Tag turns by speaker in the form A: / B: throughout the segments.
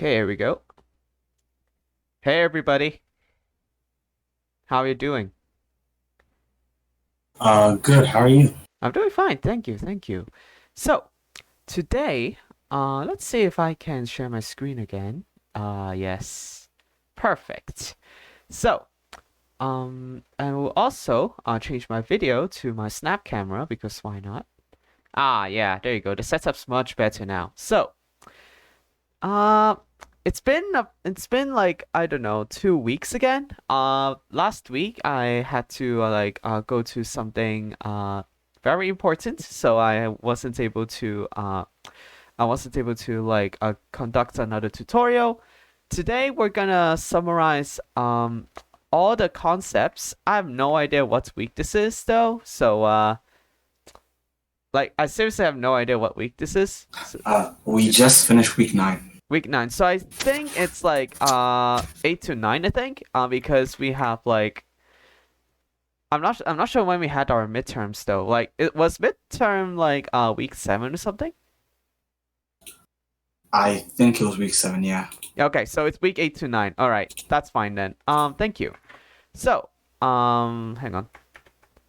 A: Okay, here we go. Hey everybody, how are you doing?
B: Good. How are you?
A: I'm doing fine, thank you. So, today, let's see if I can share my screen again. Yes. Perfect. So, I will also change my video to my snap camera because why not? Yeah, there you go. The setup's much better now. So, Uh, it's been like I don't know 2 weeks again. Last week I had to go to something very important, so I wasn't able to conduct another tutorial. Today we're gonna summarize all the concepts. I have no idea what week this is though, so I seriously have no idea what week this is. So,
B: We just finished week 9.
A: Week 9. So I think it's like 8 to 9, I think. Because we have like I'm not sure when we had our midterms though. Like it was midterm like week 7 or something.
B: I think it was week 7, yeah.
A: Okay, so it's week 8 to 9. All right. That's fine then. Thank you. So, hang on.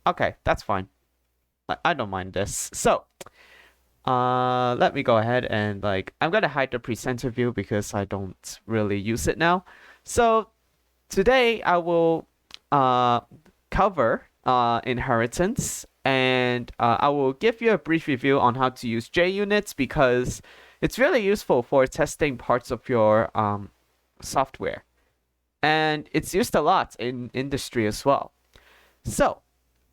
A: Okay, that's fine. I don't mind this. So, let me go ahead and I'm gonna hide the presenter view because I don't really use it now. So, today I will cover inheritance, and I will give you a brief review on how to use JUnits because it's really useful for testing parts of your software. And it's used a lot in industry as well. So,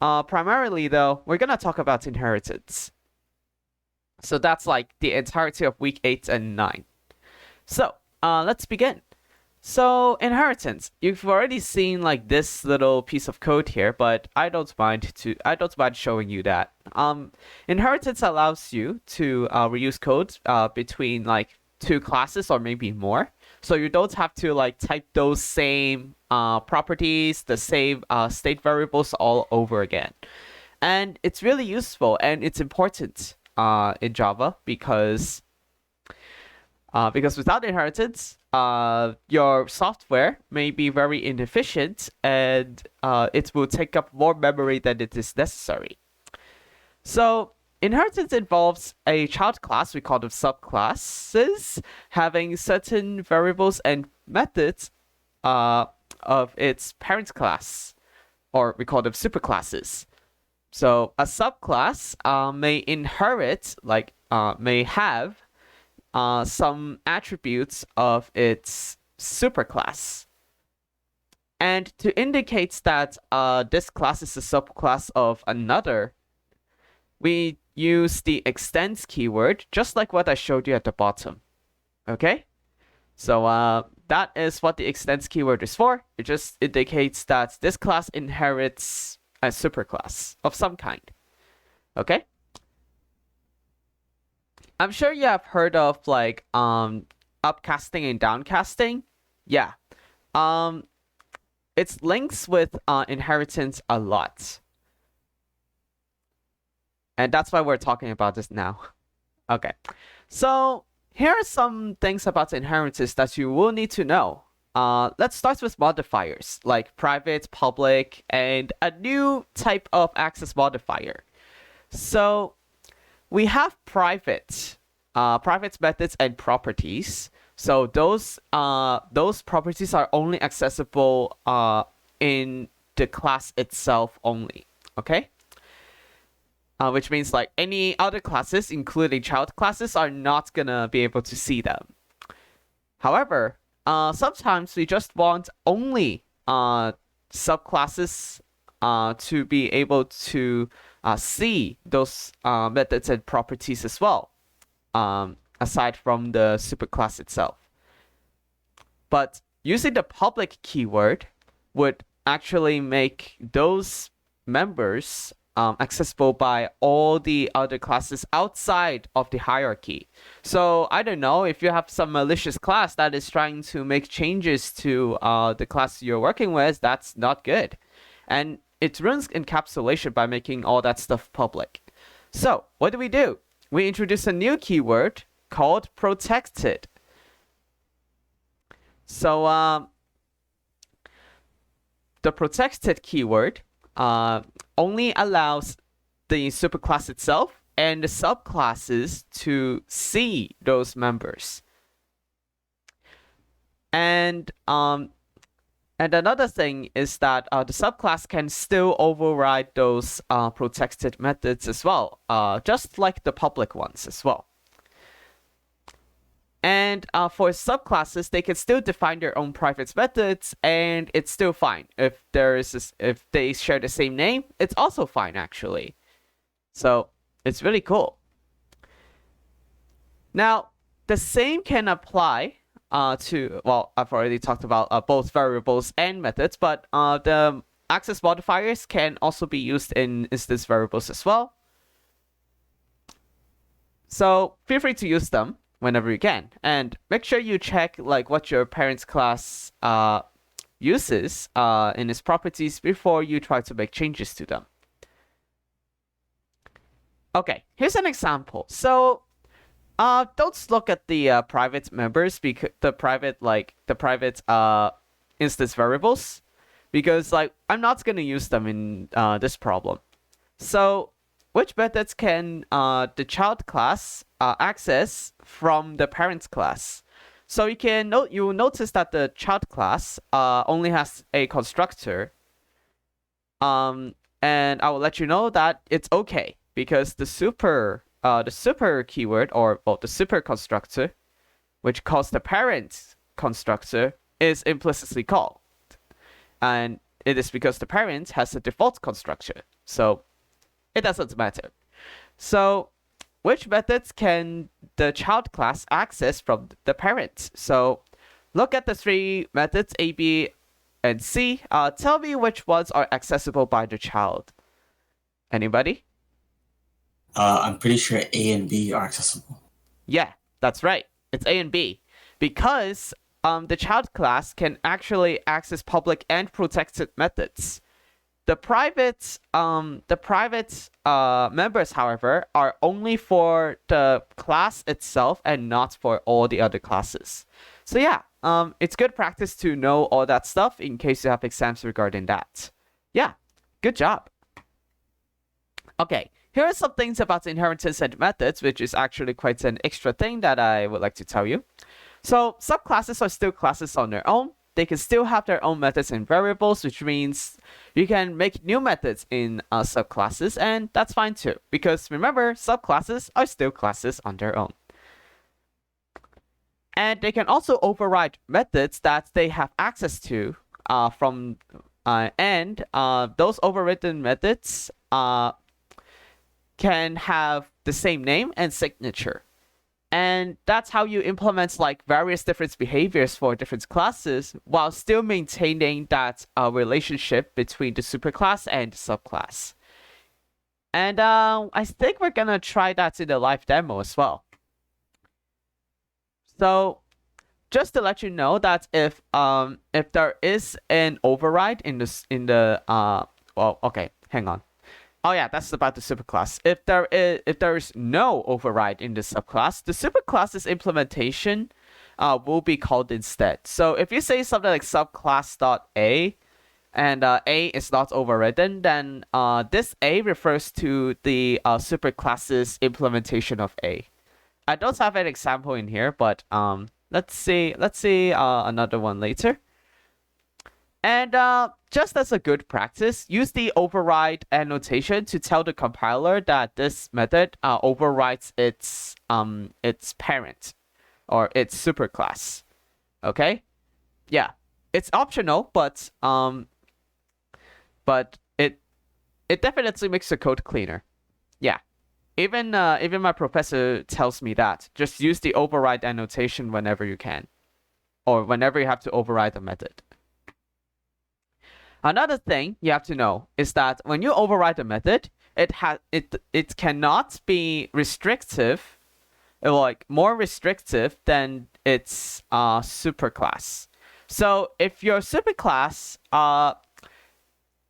A: primarily though, we're gonna talk about inheritance. So that's like the entirety of week 8 and 9. So, let's begin. So, inheritance. You've already seen like this little piece of code here, but I don't mind showing you that. Inheritance allows you to reuse code between like two classes or maybe more. So you don't have to like type those same properties, the same state variables all over again. And it's really useful and it's important in Java because without inheritance, your software may be very inefficient and it will take up more memory than it is necessary. So, inheritance involves a child class, we call them subclasses, having certain variables and methods of its parent class, or we call them superclasses. So, a subclass may inherit, may have some attributes of its superclass. And to indicate that this class is a subclass of another, we use the extends keyword, just like what I showed you at the bottom. Okay? So that is what the extends keyword is for. It just indicates that this class inherits a superclass of some kind. Okay? I'm sure you have heard of upcasting and downcasting. Yeah. Um it's links with inheritance a lot. And that's why we're talking about this now. Okay. So here are some things about inheritance that you will need to know. Let's start with modifiers like private, public, and a new type of access modifier. So we have private methods and properties. So those properties are only accessible in the class itself only. Okay. Which means like any other classes, including child classes, are not gonna be able to see them. However, sometimes we just want only subclasses to be able to see those methods and properties as well, aside from the superclass itself. But using the public keyword would actually make those members accessible by all the other classes outside of the hierarchy. So I don't know if you have some malicious class that is trying to make changes to the class you're working with, that's not good. And it ruins encapsulation by making all that stuff public. So what do? We introduce a new keyword called protected. So the protected keyword only allows the superclass itself and the subclasses to see those members. And another thing is that the subclass can still override those protected methods as well, just like the public ones as well. And for subclasses, they can still define their own private methods, and it's still fine. If if they share the same name, it's also fine actually. So it's really cool. Now, the same can apply to, well, I've already talked about both variables and methods, but the access modifiers can also be used in instance variables as well. So feel free to use them whenever you can, and make sure you check like what your parent's class uses in its properties before you try to make changes to them. Okay, here's an example. So don't look at the private members, because the private instance variables, because like I'm not gonna use them in this problem. So which methods can the child class access from the parent class? So you will notice that the child class only has a constructor. And I will let you know that it's okay, because the super keyword, or well, the super constructor, which calls the parent constructor, is implicitly called, and it is because the parent has a default constructor, so it doesn't matter. So which methods can the child class access from the parent? So look at the three methods A, B, and C. Tell me which ones are accessible by the child. Anybody?
B: I'm pretty sure A and B are accessible.
A: Yeah, that's right. It's A and B, because the child class can actually access public and protected methods. The private members, however, are only for the class itself and not for all the other classes. So yeah, it's good practice to know all that stuff in case you have exams regarding that. Yeah, good job. Okay, here are some things about inheritance and methods, which is actually quite an extra thing that I would like to tell you. So subclasses are still classes on their own. They can still have their own methods and variables, which means you can make new methods in subclasses, and that's fine too, because remember, subclasses are still classes on their own. And they can also override methods that they have access to from and those overridden methods can have the same name and signature. And that's how you implement like various different behaviors for different classes while still maintaining that relationship between the superclass and the subclass. And I think we're gonna try that in the live demo as well. So just to let you know that if there is an override in the well, okay, hang on. Oh yeah, that's about the superclass. If there is no override in the subclass, the superclass's implementation will be called instead. So if you say something like subclass.a and A is not overridden, then this A refers to the superclass's implementation of A. I don't have an example in here, but let's see another one later. And just as a good practice, use the override annotation to tell the compiler that this method overrides its parent or its superclass. Okay? Yeah, it's optional, but it definitely makes the code cleaner. Yeah, even my professor tells me that just use the override annotation whenever you can, or whenever you have to override a method. Another thing you have to know is that when you override a method, it cannot be restrictive, like more restrictive than its superclass. So if your superclass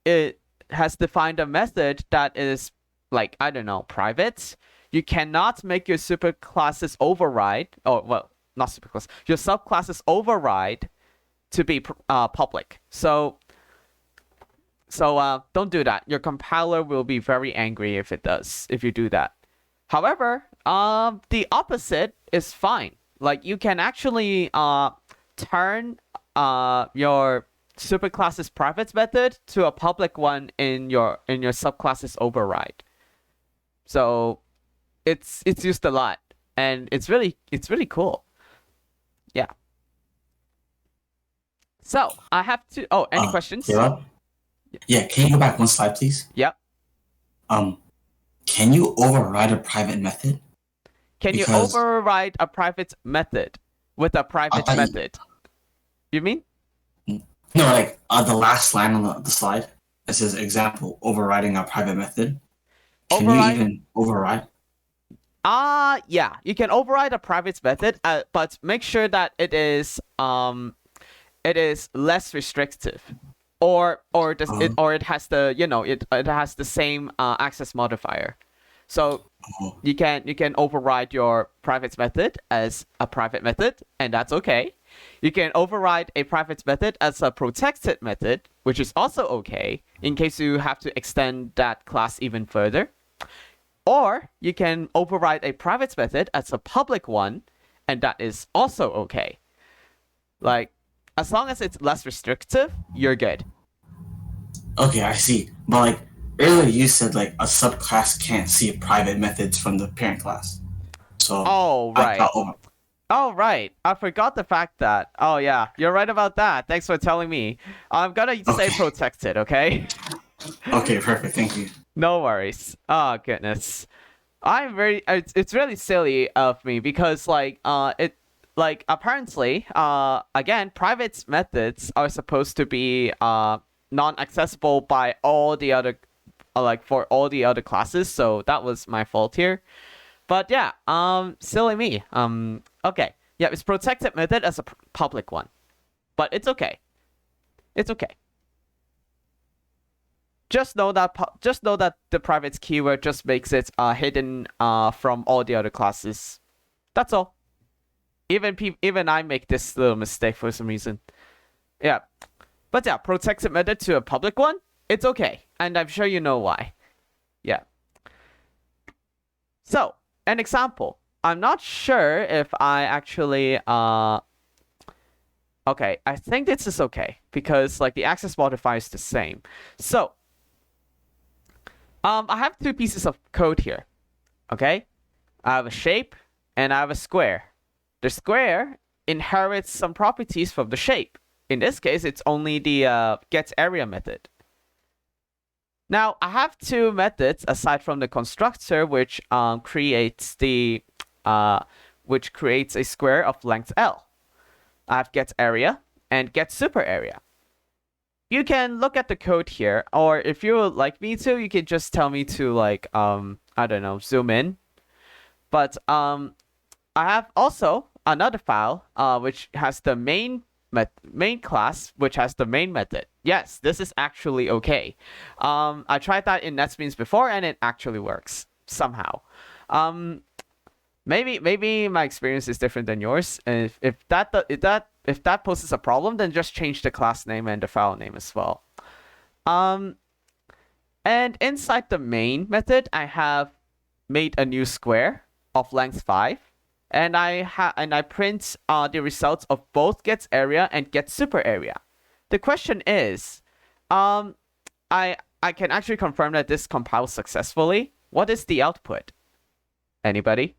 A: it has defined a method that is like, I don't know, private, you cannot make your superclasses override, or well, not superclass, your subclasses override to be public. So don't do that. Your compiler will be very angry if you do that. However, the opposite is fine. Like you can actually turn your superclass's private method to a public one in your subclass's override. So it's used a lot, and it's really cool. Yeah. So I have to. Oh, any questions?
B: Caleb? Yeah, can you go back one slide, please?
A: Yep.
B: Can you override a private method?
A: Can you
B: Because
A: override a private method with a private
B: thought you-
A: method? You mean?
B: No, like the last line on the slide. It says example overriding a private method. Can you
A: Override?
B: even override?
A: Yeah, you can override a private method, but make sure that it is less restrictive, or it has the it has the same access modifier. So you can override your private method as a private method, and that's okay. You can override a private method as a protected method, which is also okay in case you have to extend that class even further. Or you can override a private method as a public one, and that is also okay. Like, as long as it's less restrictive, you're good.
B: Okay, I see. But like earlier, you said like a subclass can't see private methods from the parent class. So
A: Oh,
B: I
A: right.
B: thought
A: Oh, right. I forgot the fact that. Oh, yeah. You're right about that. Thanks for telling me. I'm gonna say
B: Okay.
A: protected, okay?
B: Okay, perfect. Thank you.
A: No worries. Oh, goodness. It's really silly of me because apparently again private methods are supposed to be non-accessible by all the other for all the other classes, so that was my fault here. But yeah, silly me. Okay. Yeah, it's protected method as a public one. But it's okay. It's okay. Just know that the private keyword just makes it hidden from all the other classes. That's all. Even I make this little mistake for some reason. Yeah. But yeah, protected method to a public one, it's okay. And I'm sure you know why. Yeah. So, an example. I'm not sure if I actually okay, I think this is okay because like the access modifier is the same. So, I have two pieces of code here. Okay? I have a shape and I have a square. The square inherits some properties from the shape. In this case, it's only the getArea method. Now, I have two methods aside from the constructor, which creates a square of length L. I have getArea and getSuperArea. You can look at the code here, or if you would like me to, you can just tell me to I don't know, zoom in. But I have also another file which has the main class, which has the main method. Yes, this is actually okay. I tried that in NetBeans before, and it actually works somehow. Maybe my experience is different than yours. And if that poses a problem, then just change the class name and the file name as well. And inside the main method, I have made a new square of length 5. And I print the results of both getArea and getSuperArea. The question is, I can actually confirm that this compiles successfully. What is the output? Anybody?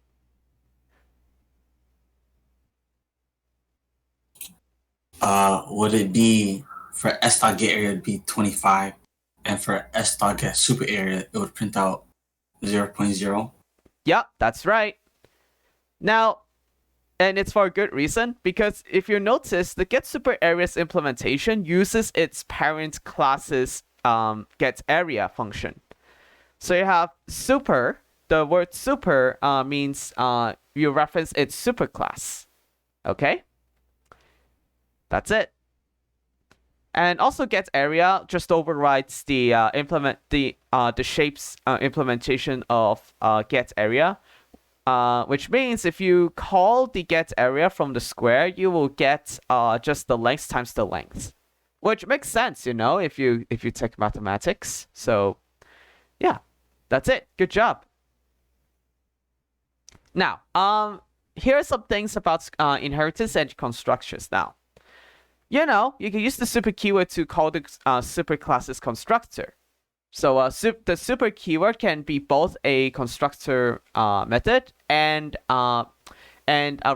B: Would it be for s.getArea it'd be 25, and for s.getSuperArea it would print out 0.0?
A: Yep, that's right. Now, and it's for a good reason, because if you notice, the getSuperArea's implementation uses its parent class's getArea function. So you have super. The word super means you reference its superclass. Okay? That's it. And also getArea just overrides the shapes implementation of getArea which means if you call the get area from the square, you will get just the length times the length, which makes sense, you know, if you take mathematics. So yeah, that's it. Good job. Now, here are some things about inheritance and constructors. Now, you know, you can use the super keyword to call the superclass's constructor. So the super keyword can be both a constructor method and a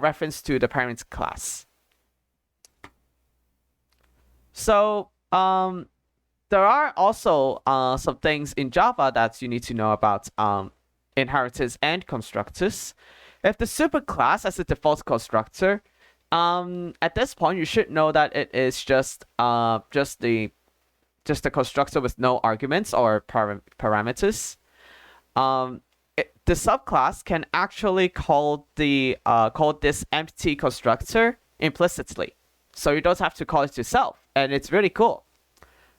A: reference to the parent class. So there are also some things in Java that you need to know about inheritance and constructors. If the superclass has a default constructor, at this point you should know that it is just the constructor with no arguments or parameters. The subclass can actually call this empty constructor implicitly, so you don't have to call it yourself, and it's really cool.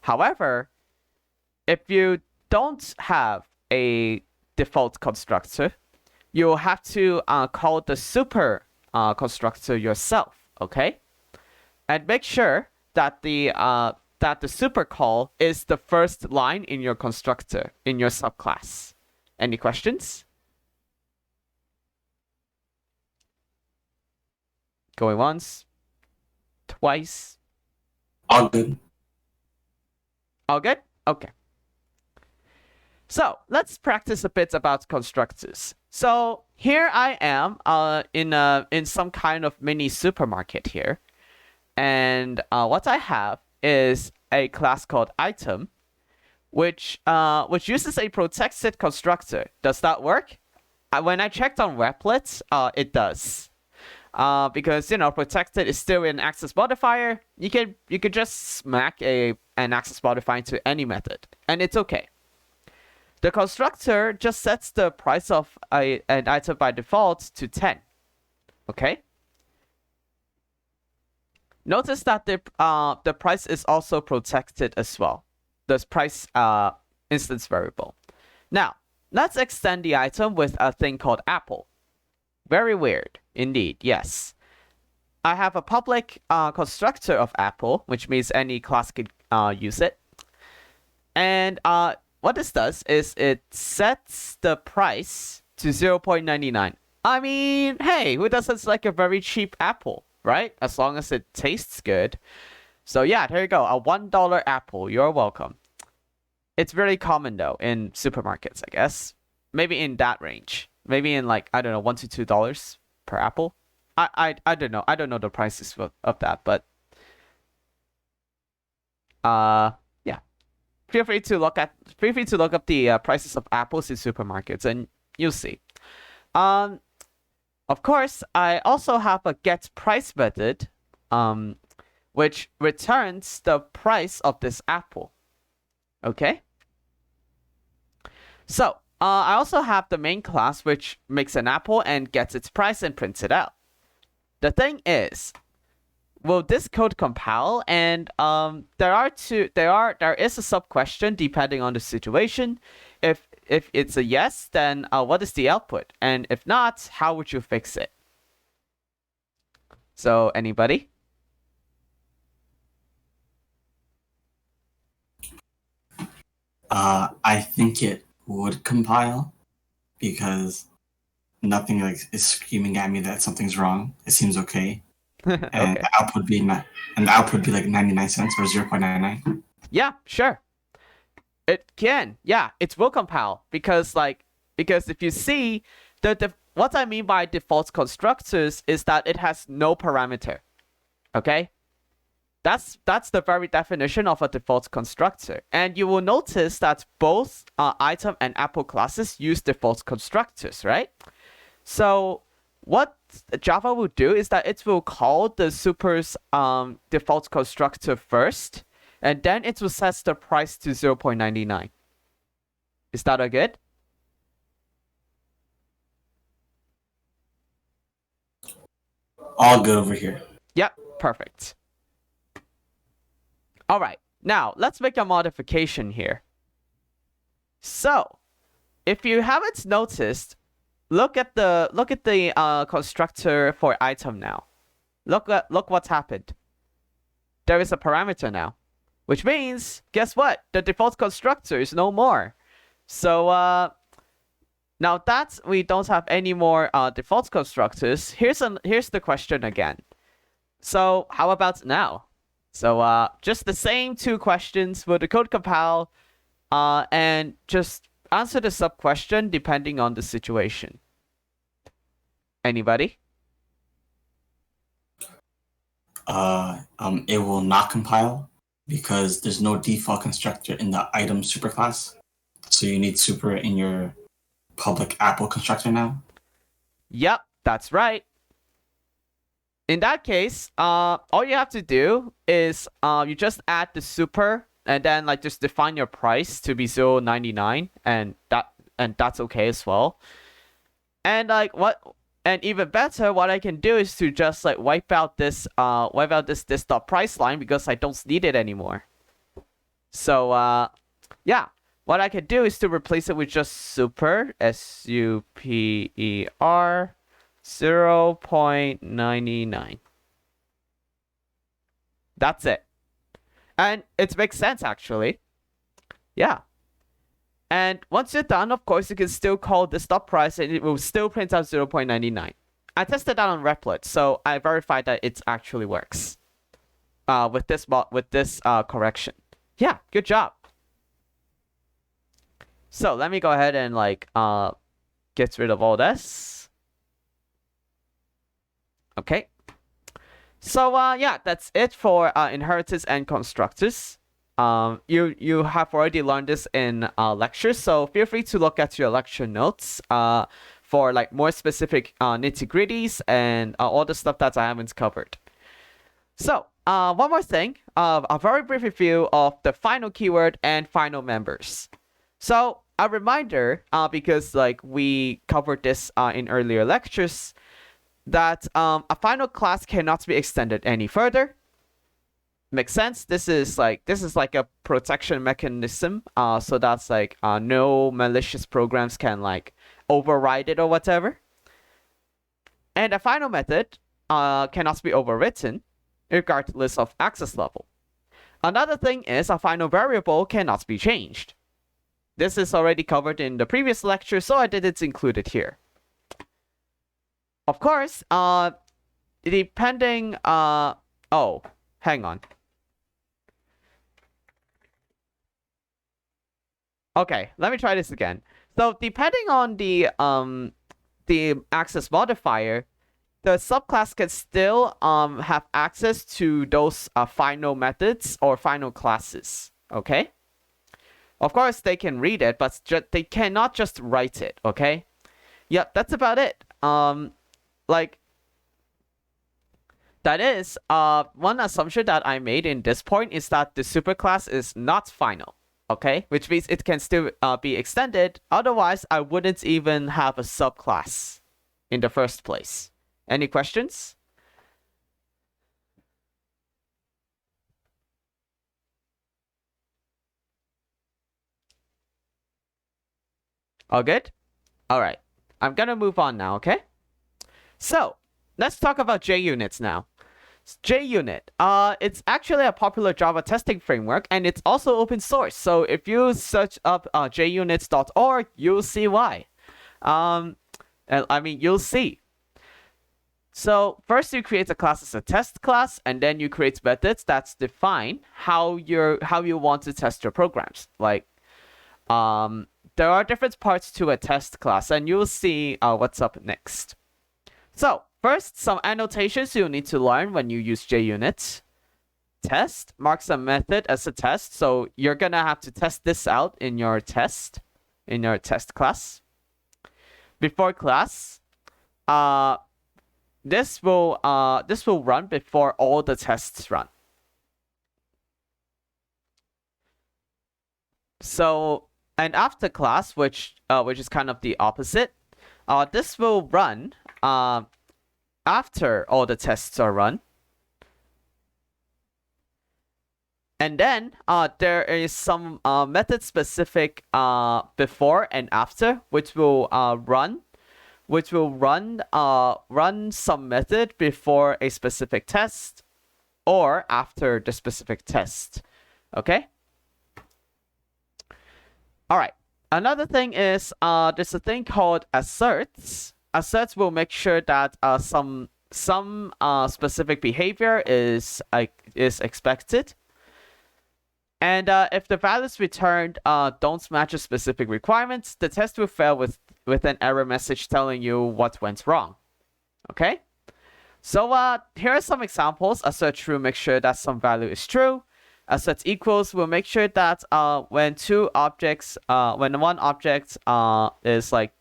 A: However, if you don't have a default constructor, you'll have to call the super constructor yourself, okay? And make sure that the super call is the first line in your constructor, in your subclass. Any questions? Going once, twice.
B: All good.
A: All good? Okay. So let's practice a bit about constructors. So here I am in some kind of mini supermarket here. And what I have is a class called item, which uses a protected constructor. Does that work? When I checked on Replit, it does. Because you know, protected is still an access modifier. You could just smack an access modifier into any method, and it's okay. The constructor just sets the price of an item by default to 10. Okay. Notice that the price is also protected as well. The price instance variable. Now, let's extend the item with a thing called apple. Very weird, indeed, yes. I have a public constructor of apple, which means any class could use it. And what this does is it sets the price to 0.99. I mean, hey, who doesn't like a very cheap apple, right? As long as it tastes good. So yeah, there you go, a $1 apple. You're welcome. It's very common though in supermarkets, I guess. Maybe in that range. Maybe in like, I don't know, $1 to $2 per apple. I don't know. I don't know the prices of that, but yeah. Feel free to look up the prices of apples in supermarkets and you'll see. Of course, I also have a get price method, which returns the price of this apple. Okay? So, I also have the main class, which makes an apple and gets its price and prints it out. The thing is, will this code compile? And there is a sub question depending on the situation. If it's a yes, then what is the output? And if not, how would you fix it? So anybody?
B: I think it would compile because nothing like is screaming at me that something's wrong. It seems okay. And
A: Okay.
B: the output be like 99 cents or 0.99.
A: Yeah, sure. It can. Yeah, it will compile because if you see what I mean by default constructors is that it has no parameter. Okay? That's the very definition of a default constructor. And you will notice that both item and apple classes use default constructors, right? So what Java will do is that it will call the super's default constructor first, and then it will set the price to 0.99. Is that a good?
B: All good over here.
A: Yep, perfect. All right, now let's make a modification here. So, if you haven't noticed, look at the constructor for item now. Look what's happened. There is a parameter now, which means guess what? The default constructor is no more. So now that we don't have any more default constructors, here's the question again. So how about now? So just the same two questions with the code compile, and just answer the sub question depending on the situation. Anybody?
B: It will not compile because there's no default constructor in the item superclass. So you need super in your public Apple constructor now.
A: Yep, that's right. In that case, all you have to do is you just add the super and then like just define your price to be 0.99, and that's okay as well. And like what and even better, what I can do is to just like wipe out this dot price line because I don't need it anymore. So yeah, what I can do is to replace it with just super super 0.99. That's it. And it makes sense actually. Yeah. And once you're done, of course, you can still call the stop price and it will still print out 0.99. I tested that on Replit, so I verified that it actually works. With this correction. Yeah, good job. So let me go ahead and like get rid of all this. Okay. So yeah, that's it for inheritance and constructors. You have already learned this in lectures, so feel free to look at your lecture notes for like more specific nitty-gritties and all the stuff that I haven't covered. So one more thing, a very brief review of the final keyword and final members. So a reminder, because like we covered this in earlier lectures, that a final class cannot be extended any further. Makes sense. This is like a protection mechanism. So that's like no malicious programs can like override it or whatever. And a final method cannot be overwritten, regardless of access level. Another thing is a final variable cannot be changed. This is already covered in the previous lecture, so I didn't include it here. Of course, depending oh, hang on. Okay, let me try this again. So depending on the access modifier, the subclass can still have access to those final methods or final classes. Okay. Of course, they can read it, but they cannot just write it. Okay. Yep, that's about it. Like that is one assumption that I made in this point is that the superclass is not final. Okay, which means it can still be extended. Otherwise, I wouldn't even have a subclass in the first place. Any questions? All good? All right. I'm gonna move on now, okay? So, let's talk about JUnits now. JUnit, it's actually a popular Java testing framework, and it's also open source. So if you search up junits.org, you'll see why. And I mean, you'll see. So first you create a class as a test class, and then you create methods that define how you want to test your programs. Like, there are different parts to a test class, and you'll see what's up next. So first, some annotations you'll need to learn when you use JUnit. Test marks a method as a test, so you're gonna have to test this out in your test class. Before class, this will run before all the tests run. So, and after class, which is kind of the opposite, this will run after all the tests are run. And then there is some method specific before and after, which will run which will run some method before a specific test or after the specific test. Okay? All right. Another thing is there's a thing called asserts. Asserts will make sure that some specific behavior is expected. And if the values returned don't match a specific requirements, the test will fail with an error message telling you what went wrong. Okay? So here are some examples. Assert true makes sure that some value is true. Assert equals will make sure that when one object is like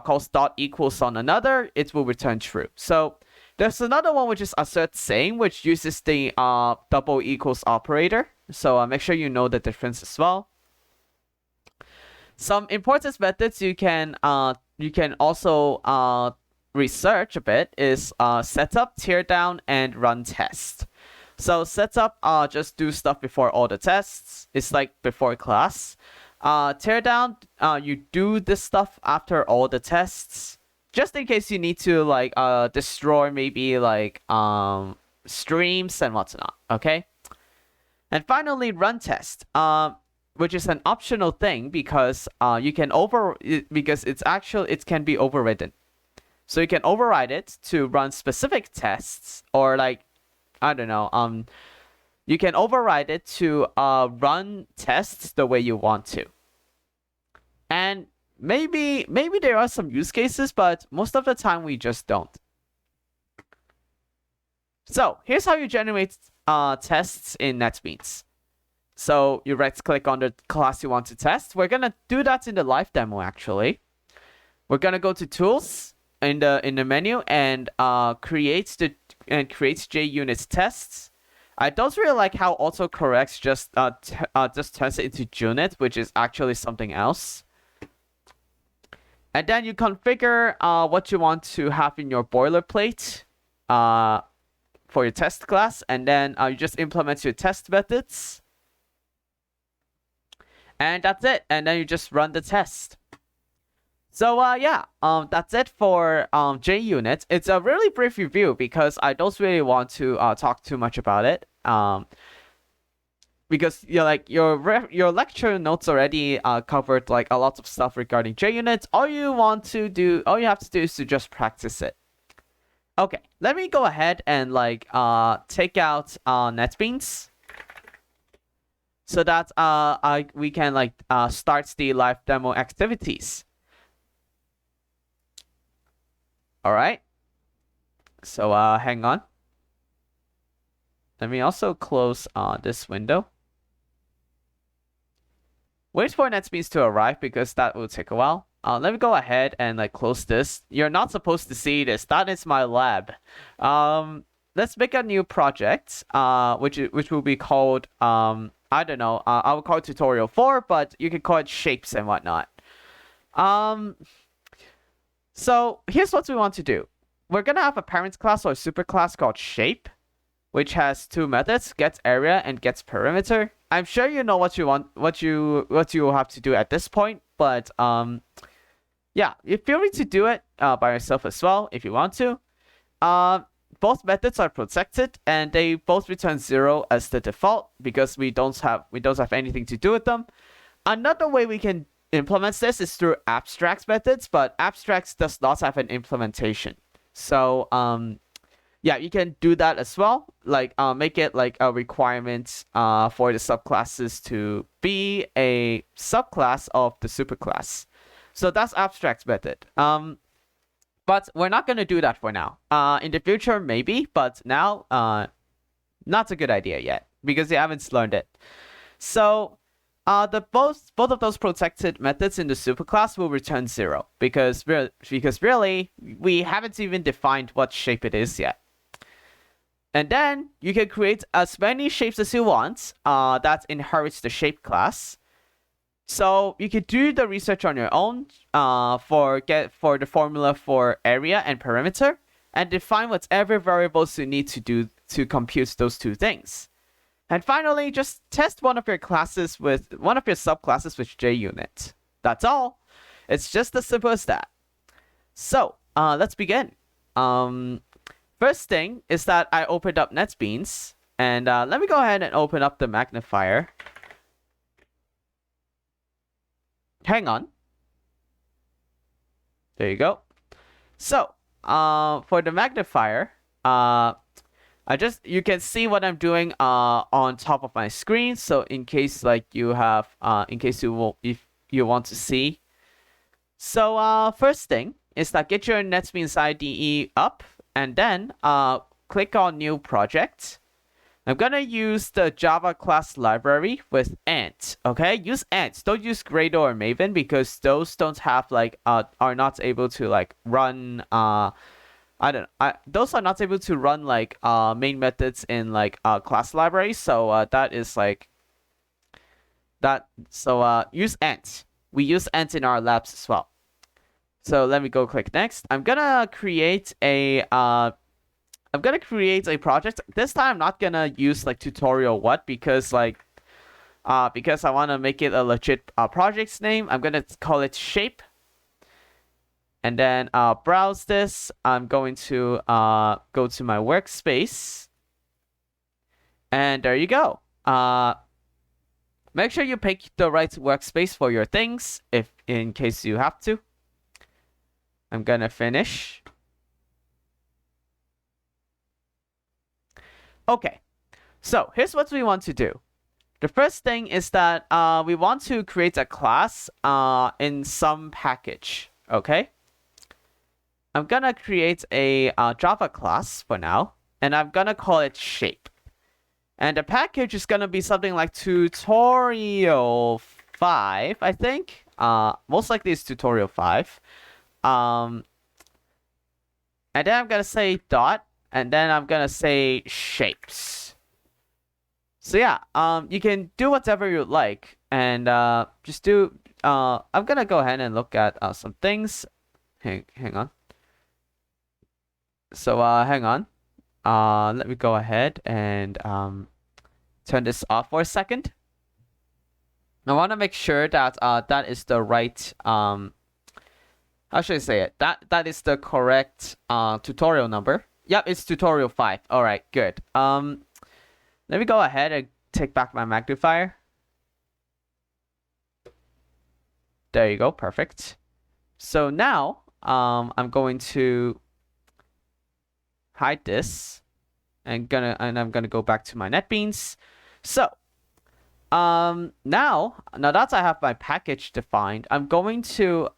A: calls dot equals on another, it will return true. So there's another one which is assert same, which uses the double equals operator. So make sure you know the difference as well. Some importance methods you can also research a bit is setup, teardown, and run test. So setup just do stuff before all the tests. It's like before class. Teardown you do this stuff after all the tests, just in case you need to like destroy maybe like streams and whatnot. Okay. And finally, run test, which is an optional thing because it can be overridden. So you can override it to run specific tests, or like I don't know, you can override it to run tests the way you want to. And maybe there are some use cases, but most of the time we just don't. So here's how you generate tests in NetBeans. So you right click on the class you want to test. We're gonna do that in the live demo actually. We're gonna go to tools in the menu and create JUnit tests. I don't really like how autocorrects just turns it into JUnit, which is actually something else. And then you configure what you want to have in your boilerplate for your test class, and then you just implement your test methods. And that's it. And then you just run the test. So yeah, that's it for JUnit. It's a really brief review because I don't really want to talk too much about it. Because your lecture notes already covered like a lot of stuff regarding JUnit. All you have to do is to just practice it. Okay, let me go ahead and like take out NetBeans so that we can like start the live demo activities. All right. So hang on. Let me also close this window. Wait for NetBeans to arrive because that will take a while. Let me go ahead and like close this. You're not supposed to see this. That is my lab. Let's make a new project. Which will be called I don't know. I will call it tutorial 4, but you can call it shapes and whatnot. So here's what we want to do. We're gonna have a parent class or a superclass called shape, which has two methods: gets area and gets perimeter. I'm sure you know what you want, what you will have to do at this point, but yeah, you feel free to do it by yourself as well if you want to. Both methods are protected and they both return 0 as the default because we don't have anything to do with them. Another way we can implement this is through abstract methods, but abstracts does not have an implementation. So yeah, you can do that as well. Like make it like a requirement for the subclasses to be a subclass of the superclass. So that's abstract method. But we're not going to do that for now. In the future, maybe, but now, not a good idea yet because we haven't learned it. So, both of those protected methods in the superclass will return 0 because really we haven't even defined what shape it is yet. And then you can create as many shapes as you want that inherits the shape class. So you can do the research on your own for the formula for area and perimeter and define whatever variables you need to do to compute those two things. And finally, just test one of your subclasses with JUnit. That's all. It's just as simple as that. So let's begin. First thing is that I opened up NetBeans, and let me go ahead and open up the magnifier. Hang on. There you go. So for the magnifier, you can see what I'm doing on top of my screen. So in case like you have in case you will if you want to see. So first thing is that get your NetBeans IDE up, and then click on new project. I'm gonna use the Java class library with Ant. Okay, use Ant. Don't use Gradle or Maven because those don't have like are not able to like run those are not able to run like main methods in like class libraries. So that is like that. So use Ant. We use Ant in our labs as well. So let me go click next. I'm gonna create a project. This time I'm not gonna use like tutorial what because I want to make it a legit project's name. I'm gonna call it shape. And then browse this. I'm going to go to my workspace. And there you go. Make sure you pick the right workspace for your things if in case you have to. I'm gonna finish. Okay, so here's what we want to do. The first thing is that we want to create a class in some package, okay? I'm gonna create a Java class for now, and I'm gonna call it shape. And the package is gonna be something like tutorial 5, I think. Most likely it's tutorial 5. And then I'm gonna say dot, and then I'm gonna say shapes. So yeah, you can do whatever you like, and just do. I'm gonna go ahead and look at some things. Hang on. So hang on. Let me go ahead and turn this off for a second. I want to make sure that that is the right how should I say it? That is the correct tutorial number. Yep, it's tutorial 5. All right, good. Let me go ahead and take back my magnifier. There you go, perfect. So now I'm going to hide this and I'm gonna go back to my NetBeans. So now that I have my package defined, I'm going to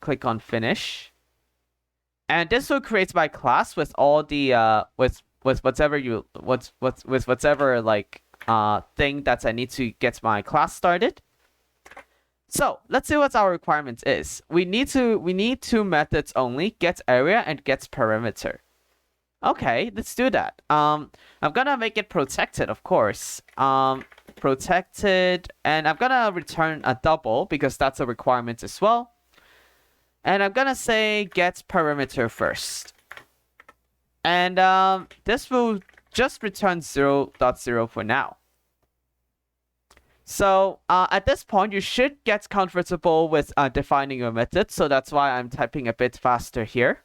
A: click on finish, and this will create my class with all the with whatever whatever like thing that I need to get my class started. So let's see what our requirement is. We need two methods only: get area and get perimeter. Okay, let's do that. I'm gonna make it protected, of course. Protected, and I'm gonna return a double because that's a requirement as well. And I'm gonna say get perimeter first. And this will just return 0.0 for now. So at this point, you should get comfortable with defining your method. So that's why I'm typing a bit faster here.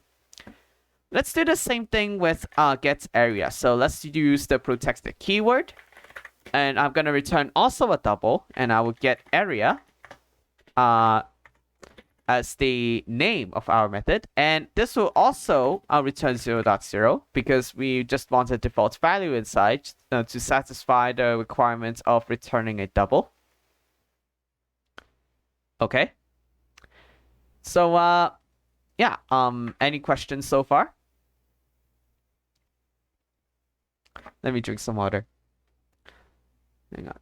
A: Let's do the same thing with get area. So let's use the protected keyword. And I'm going to return also a double. And I will get area as the name of our method. And this will also return 0.0 because we just want a default value inside to satisfy the requirement of returning a double. Okay. So yeah, any questions so far? Let me drink some water. Hang on.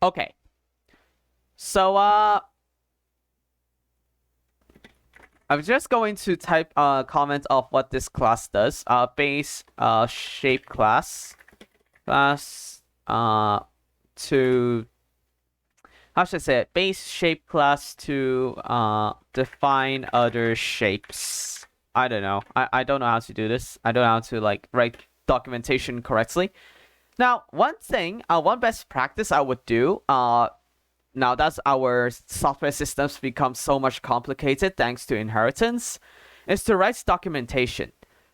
A: Okay. So I'm just going to type a comment of what this class does. Base shape class to how should I say it? Base shape class to define other shapes. I don't know. I don't know how to do this. I don't know how to like write documentation correctly. Now, one best practice I would do, now that our software systems become so much complicated thanks to inheritance, is to write documentation.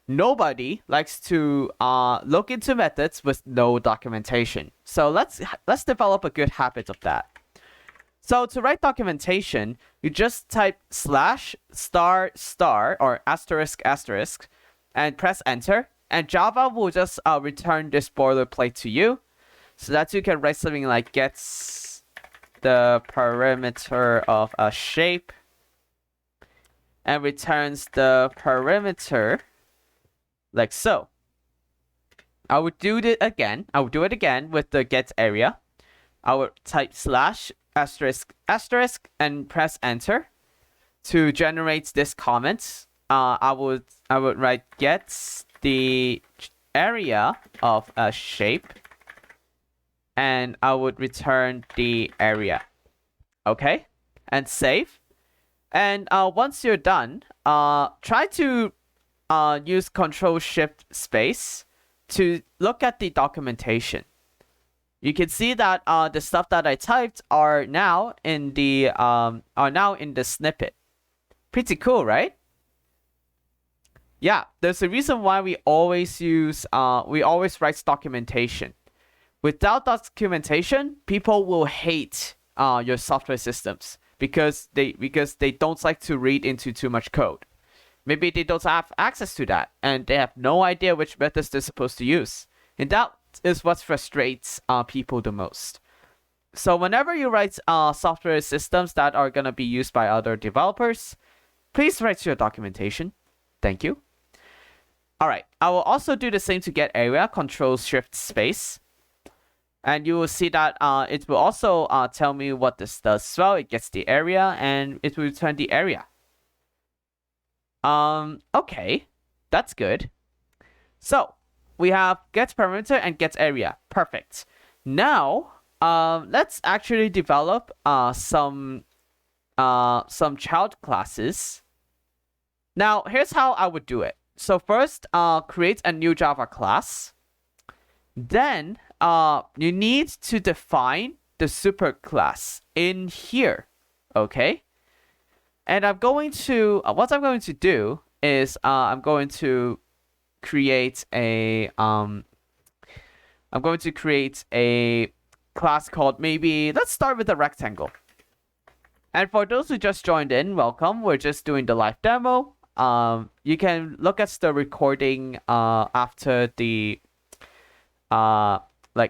A: Nobody likes to look into methods with no documentation. So let's develop a good habit of that. So to write documentation, you just type slash star star or asterisk asterisk and press enter, and Java will just return this boilerplate to you so that you can write something like gets the perimeter of a shape and returns the perimeter like so. I would do it again. I would do it again with the get area. I would type slash asterisk asterisk and press enter to generate this comment. I would write gets the area of a shape, and I would return the area. Okay, and save. And once you're done, try to use Control Shift Space to look at the documentation. You can see that the stuff that I typed are now in the snippet. Pretty cool, right? Yeah, there's a reason why we always write documentation. Without documentation, people will hate your software systems because they don't like to read into too much code. Maybe they don't have access to that, and they have no idea which methods they're supposed to use. And that is what frustrates people the most. So whenever you write software systems that are going to be used by other developers, please write your documentation. Thank you. All right, I will also do the same to get area, Control Shift Space. And you will see that it will also tell me what this does as well. It gets the area and it will return the area. Okay, that's good. So we have get perimeter and get area. Perfect. Now, let's actually develop some child classes. Now, here's how I would do it. So first, create a new Java class. Then, you need to define the superclass in here. Okay. And I'm going to what I'm going to do is I'm going to create a class called let's start with a rectangle. And for those who just joined in, welcome. We're just doing the live demo. You can look at the recording after the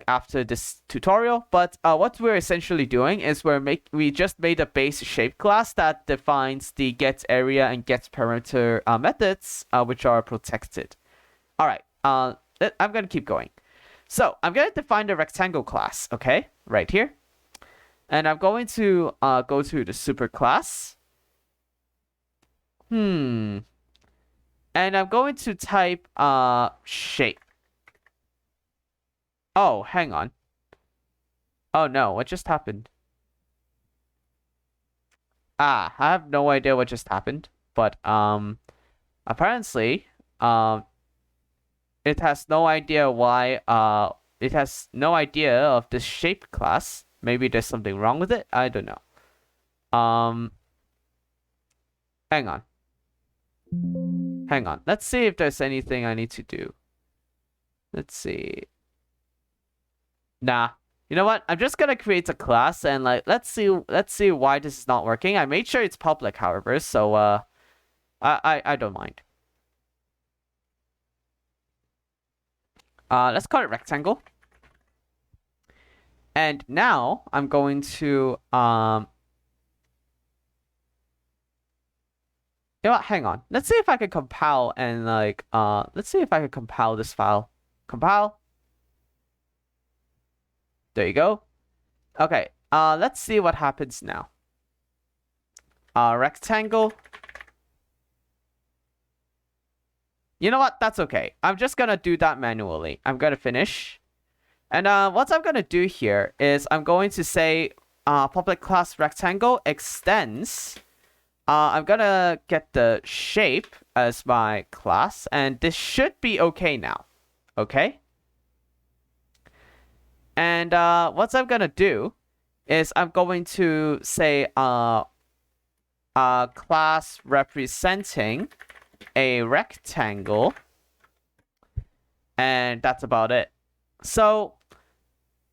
A: after this tutorial, but what we're essentially doing is we just made a base shape class that defines the get area and get perimeter methods, which are protected. All right, I'm gonna keep going. So I'm gonna define the rectangle class, okay, right here, and I'm going to go to the super class. And I'm going to type shape. Oh, hang on. Oh no, what just happened? I have no idea what just happened, but apparently it has no idea why it has no idea of this shape class. Maybe there's something wrong with it. I don't know. Hang on. Let's see if there's anything I need to do. Let's see. Nah. You know what? I'm just gonna create a class and let's see why this is not working. I made sure it's public, however, so I don't mind. Let's call it rectangle. And now I'm going to you know what? Hang on. Let's see if I can compile and let's see if I can compile this file. Compile. There you go. Okay, let's see what happens now. Rectangle. You know what? That's okay. I'm just gonna do that manually. I'm gonna finish. And what I'm gonna do here is I'm going to say public class rectangle extends. I'm gonna get the shape as my class, and this should be okay now. Okay? And what I'm gonna do is I'm going to say class representing a rectangle, and that's about it. So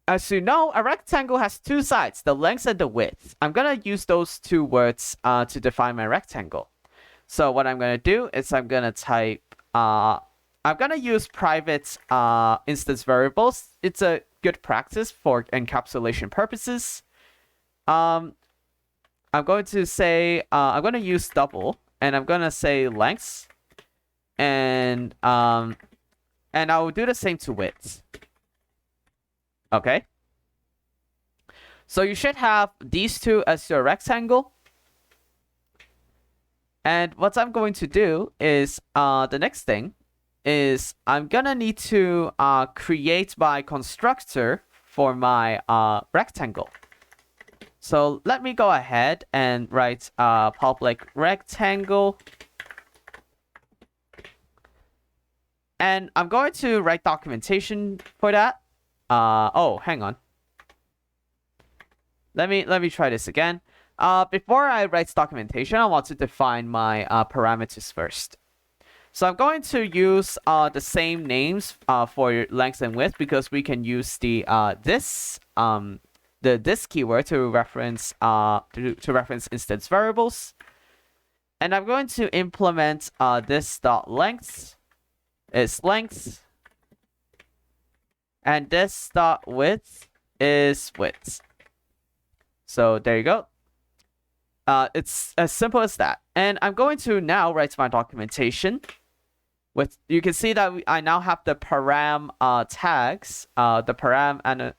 A: as you know, a rectangle has two sides, the length and the width. I'm gonna use those two words to define my rectangle. So what I'm gonna do is I'm gonna type I'm gonna use private instance variables. It's a good practice for encapsulation purposes. I'm going to say I'm gonna use double, and I'm gonna say length, and I will do the same to width. Okay. So you should have these two as your rectangle. And what I'm going to do is the next thing is I'm gonna need to create my constructor for my rectangle. So let me go ahead and write public rectangle. And I'm going to write documentation for that. Oh, hang on. Let me try this again. Before I write documentation, I want to define my parameters first. So I'm going to use the same names for length and width, because we can use the this keyword to reference to reference instance variables. And I'm going to implement this dot length is length, and this dot width is width. So there you go. It's as simple as that. And I'm going to now write my documentation. You can see that I now have the param tags, the param and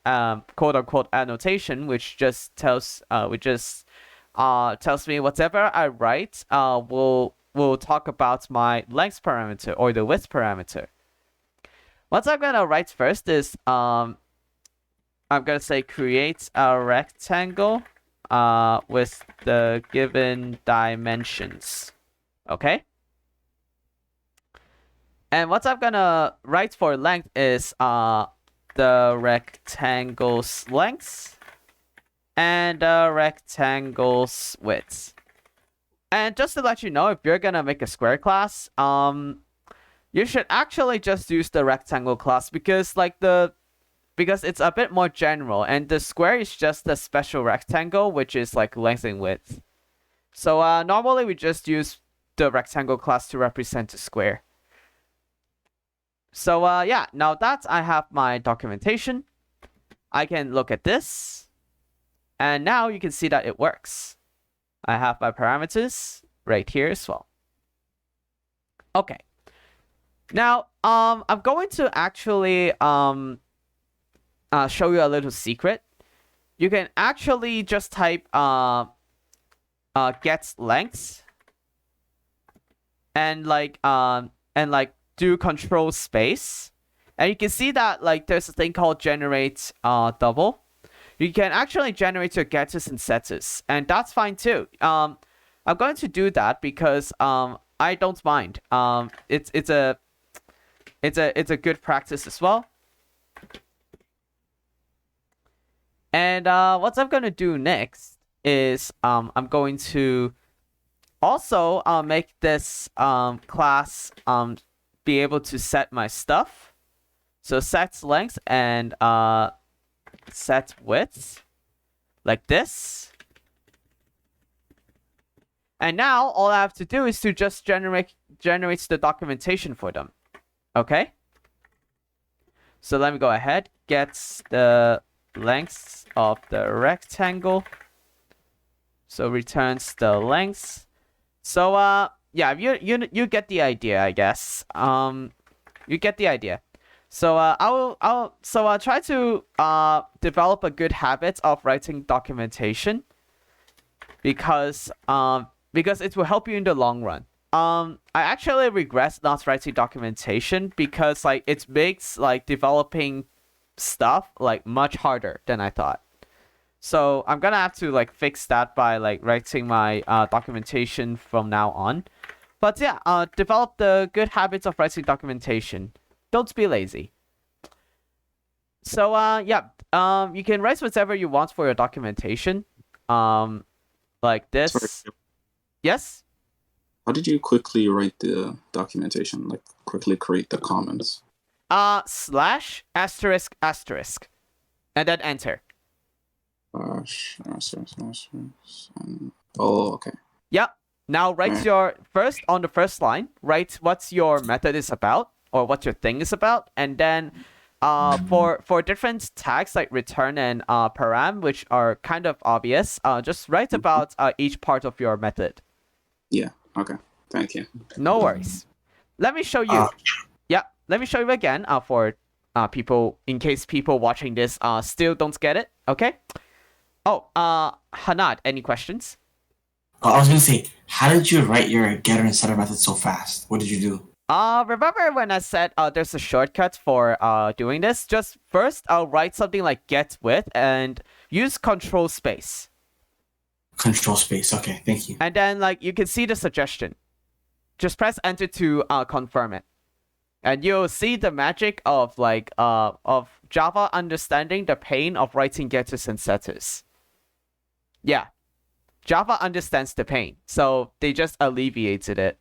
A: quote unquote annotation, which just tells tells me whatever I write will talk about my length parameter or the width parameter. What I'm gonna write first is I'm gonna say create a rectangle with the given dimensions. Okay. And what I'm gonna write for length is the rectangle's length and the rectangle's width. And just to let you know, if you're gonna make a square class, you should actually just use the rectangle class, because because it's a bit more general, and the square is just a special rectangle, which is like length and width. So normally we just use the rectangle class to represent the square. So yeah, now that I have my documentation, I can look at this, and now you can see that it works. I have my parameters right here as well. Okay. Now I'm going to actually show you a little secret. You can actually just type get length and do control space, and you can see that there's a thing called generate double. You can actually generate your getters and setters, and that's fine too. I'm going to do that because I don't mind. It's a good practice as well. And what I'm gonna do next is I'm going to also make this class be able to set my stuff. So set length and set width like this. And now all I have to do is to just generate the documentation for them. Okay? So let me go ahead, get the length of the rectangle. So returns the length. So yeah, you get the idea, I guess. You get the idea. So I'll try to develop a good habit of writing documentation, because it will help you in the long run. I actually regret not writing documentation, because it makes developing stuff much harder than I thought. So I'm gonna have to fix that by writing my documentation from now on. But yeah, develop the good habits of writing documentation. Don't be lazy. So yeah, you can write whatever you want for your documentation. Um, like
C: Sorry,
A: this. Yes.
C: how did you quickly write the documentation? Like quickly create the comments?
A: Slash asterisk asterisk, and then enter.
C: Oh, okay.
A: Yep. Now write
C: Alright.
A: your first on the first line. Write what your method is about or what your thing is about, and then for different tags like return and param, which are kind of obvious, just write about each part of your method.
C: Yeah. Okay. Thank you.
A: No worries. Let me show you.
B: Uh,
A: Yeah, let me show you again for people, in case people watching this still don't get it. Okay. Oh, Hanad, any questions?
B: I was gonna say, how did you write your getter and setter method so fast? What did you do?
A: Remember when I said there's a shortcut for doing this? Just first I'll write something like get with and use control space.
B: Control space. Okay, thank you.
A: And then like you can see the suggestion. Just press enter to confirm it. And you'll see the magic of of Java understanding the pain of writing getters and setters. Yeah. Java understands the pain, so they just alleviated it.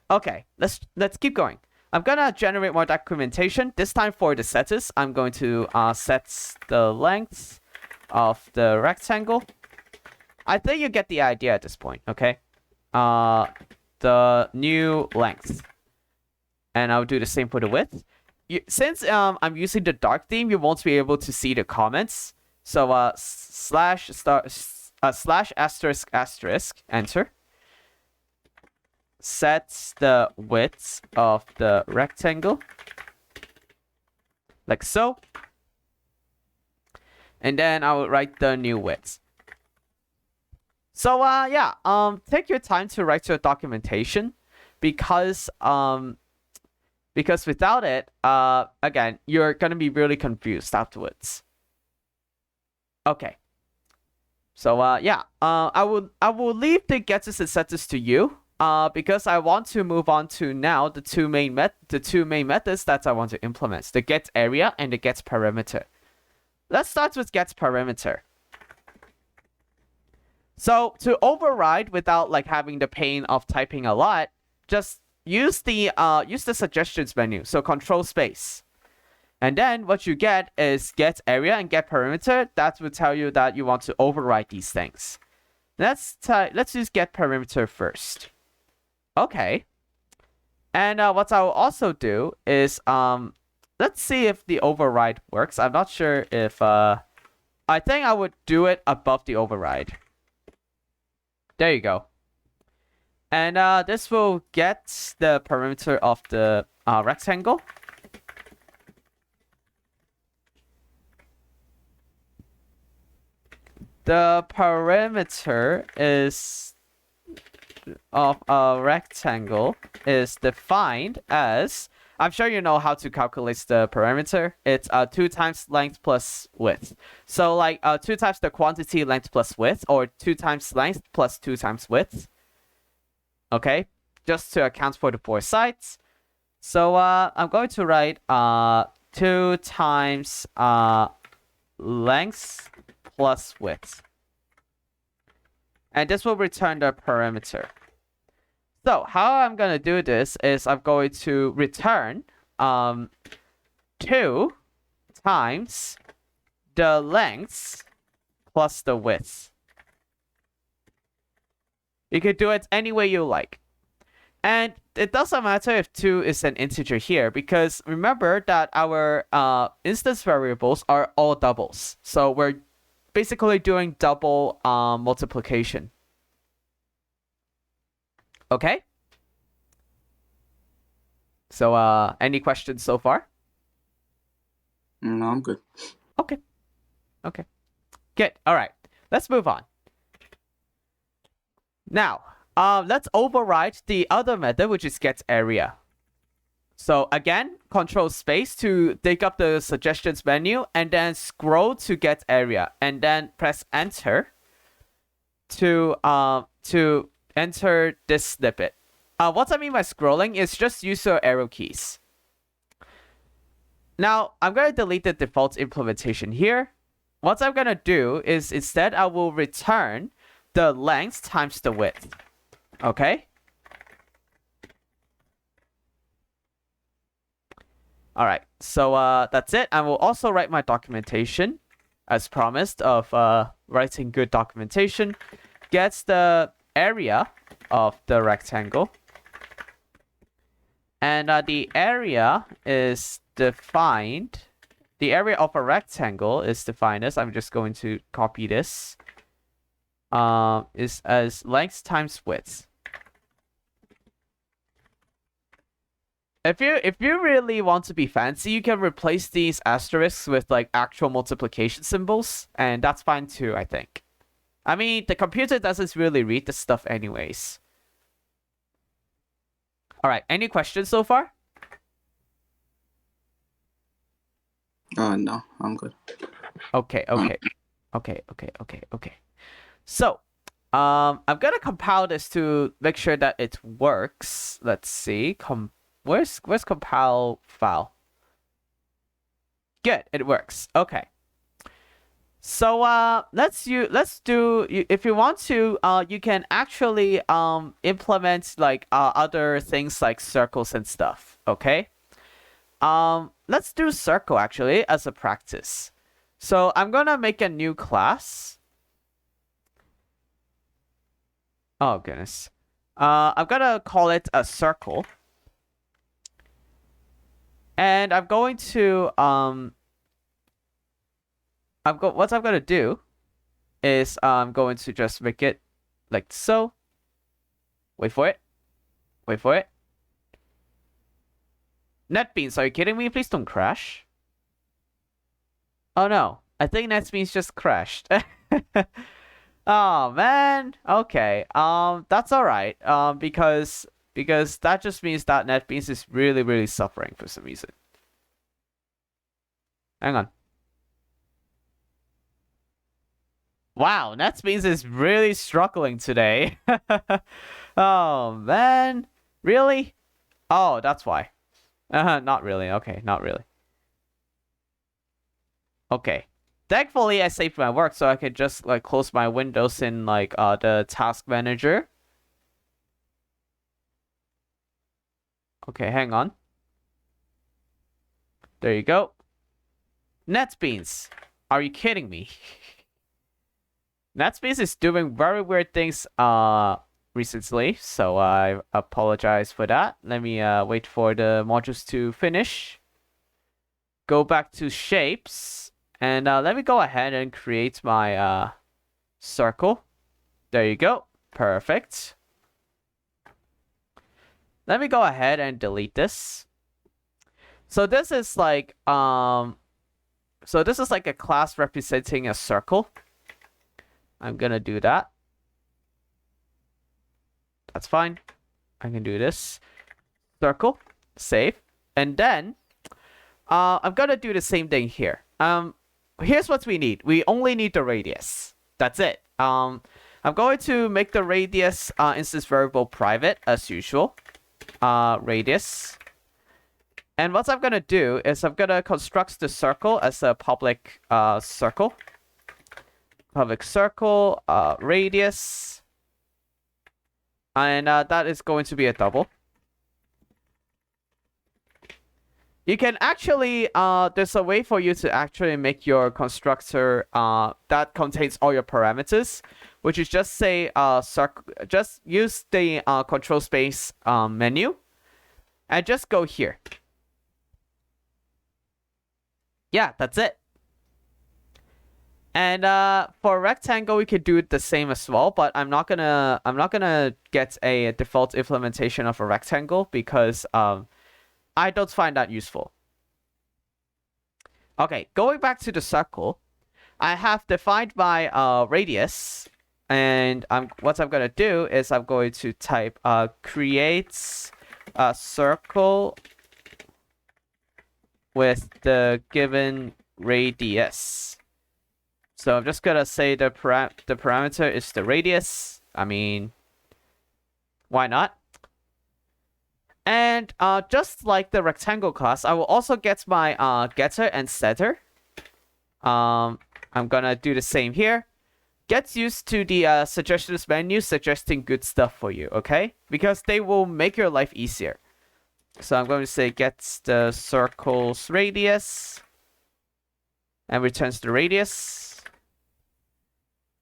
A: Okay, let's keep going. I'm gonna generate more documentation. This time for the setters, I'm going to set the length of the rectangle. I think you get the idea at this point, okay? The new length. And I'll do the same for the width. Since I'm using the dark theme, you won't be able to see the comments. So slash asterisk asterisk, enter. Set the width of the rectangle. Like so. And then I will write the new width. So yeah, take your time to write your documentation because without it, again, you're gonna be really confused afterwards. Okay. So yeah, I will leave the getters and setters to you. Because I want to move on to now the two main methods that I want to implement: the get area and the get perimeter. Let's start with get perimeter. So to override without like having the pain of typing a lot, just use the suggestions menu. So control space. And then what you get is get area and get perimeter. That will tell you that you want to override these things. Let's use get perimeter first. Okay. And what I will also do is let's see if the override works. I'm not sure if I think I would do it above the override. There you go. And this will get the perimeter of the rectangle. The perimeter of a rectangle is defined as, I'm sure you know how to calculate the perimeter. It's 2 times length plus width. So like 2 times the quantity length plus width, or 2 times length plus 2 times width. Okay, just to account for the 4 sides. So I'm going to write 2 times length plus width. And this will return the perimeter. So how I'm going to do this is I'm going to return 2 times the length plus the width. You can do it any way you like. And it doesn't matter if 2 is an integer here, because remember that our instance variables are all doubles. So we're basically doing double multiplication. Okay? So any questions so far?
C: No, I'm good.
A: Okay. Okay. Good. All right. Let's move on. Now, let's override the other method, which is get area. So again, control space to dig up the suggestions menu, and then scroll to get area, and then press enter to enter this snippet. What I mean by scrolling is just use your arrow keys. Now, I'm going to delete the default implementation here. What I'm going to do is instead I will return the length times the width. Okay? All right, so that's it. I will also write my documentation as promised of writing good documentation. Gets the area of the rectangle. And the area is defined. The area of a rectangle is defined as, I'm just going to copy this, is as length times width. If you really want to be fancy, you can replace these asterisks with like actual multiplication symbols, and that's fine too, I think. I mean, the computer doesn't really read the stuff anyways. All right, any questions so far?
C: No, I'm good.
A: Okay. So, I'm gonna compile this to make sure that it works. Let's see. Where's compile file? Good, it works. Okay. So let's do, if you want to, you can actually implement like other things like circles and stuff. Okay. Let's do circle actually as a practice. So I'm gonna make a new class. Oh goodness. I'm gonna call it a circle. And I'm going to what I'm gonna do is I'm going to just make it like so. Wait for it. Wait for it. NetBeans, are you kidding me? Please don't crash. Oh no, I think NetBeans just crashed. Oh man. Okay. That's all right. Because that just means that NetBeans is really suffering for some reason. Hang on. Wow, NetBeans is really struggling today. Oh man. Really? Oh, that's why. Not really. Okay, not really. Okay. Thankfully, I saved my work so I could just like close my windows in like the task manager. Okay, hang on. There you go. NetBeans. Are you kidding me? NetBeans is doing very weird things recently, so I apologize for that. Let me wait for the modules to finish. Go back to shapes, and let me go ahead and create my circle. There you go. Perfect. Let me go ahead and delete this. So this is like a class representing a circle. I'm gonna do that. That's fine. I can do this. Circle, save, and then I'm gonna do the same thing here. Here's what we need. We only need the radius. That's it. I'm going to make the radius instance variable private as usual. Radius. And what I'm gonna do is I'm gonna construct the circle as a public circle. Public circle, radius. And that is going to be a double. You can actually, there's a way for you to actually make your constructor that contains all your parameters, which is just say, just use the control space menu and just go here. Yeah, that's it. And for rectangle, we could do the same as well, but I'm not gonna get a default implementation of a rectangle because I don't find that useful. Okay, going back to the circle, I have defined my radius, and what I'm gonna do is I'm going to type create a circle with the given radius. So I'm just gonna say the parameter is the radius. I mean, why not? And just like the rectangle class, I will also get my getter and setter. I'm gonna do the same here. Get used to the suggestions menu suggesting good stuff for you, okay? Because they will make your life easier. So I'm going to say get the circle's radius and returns the radius.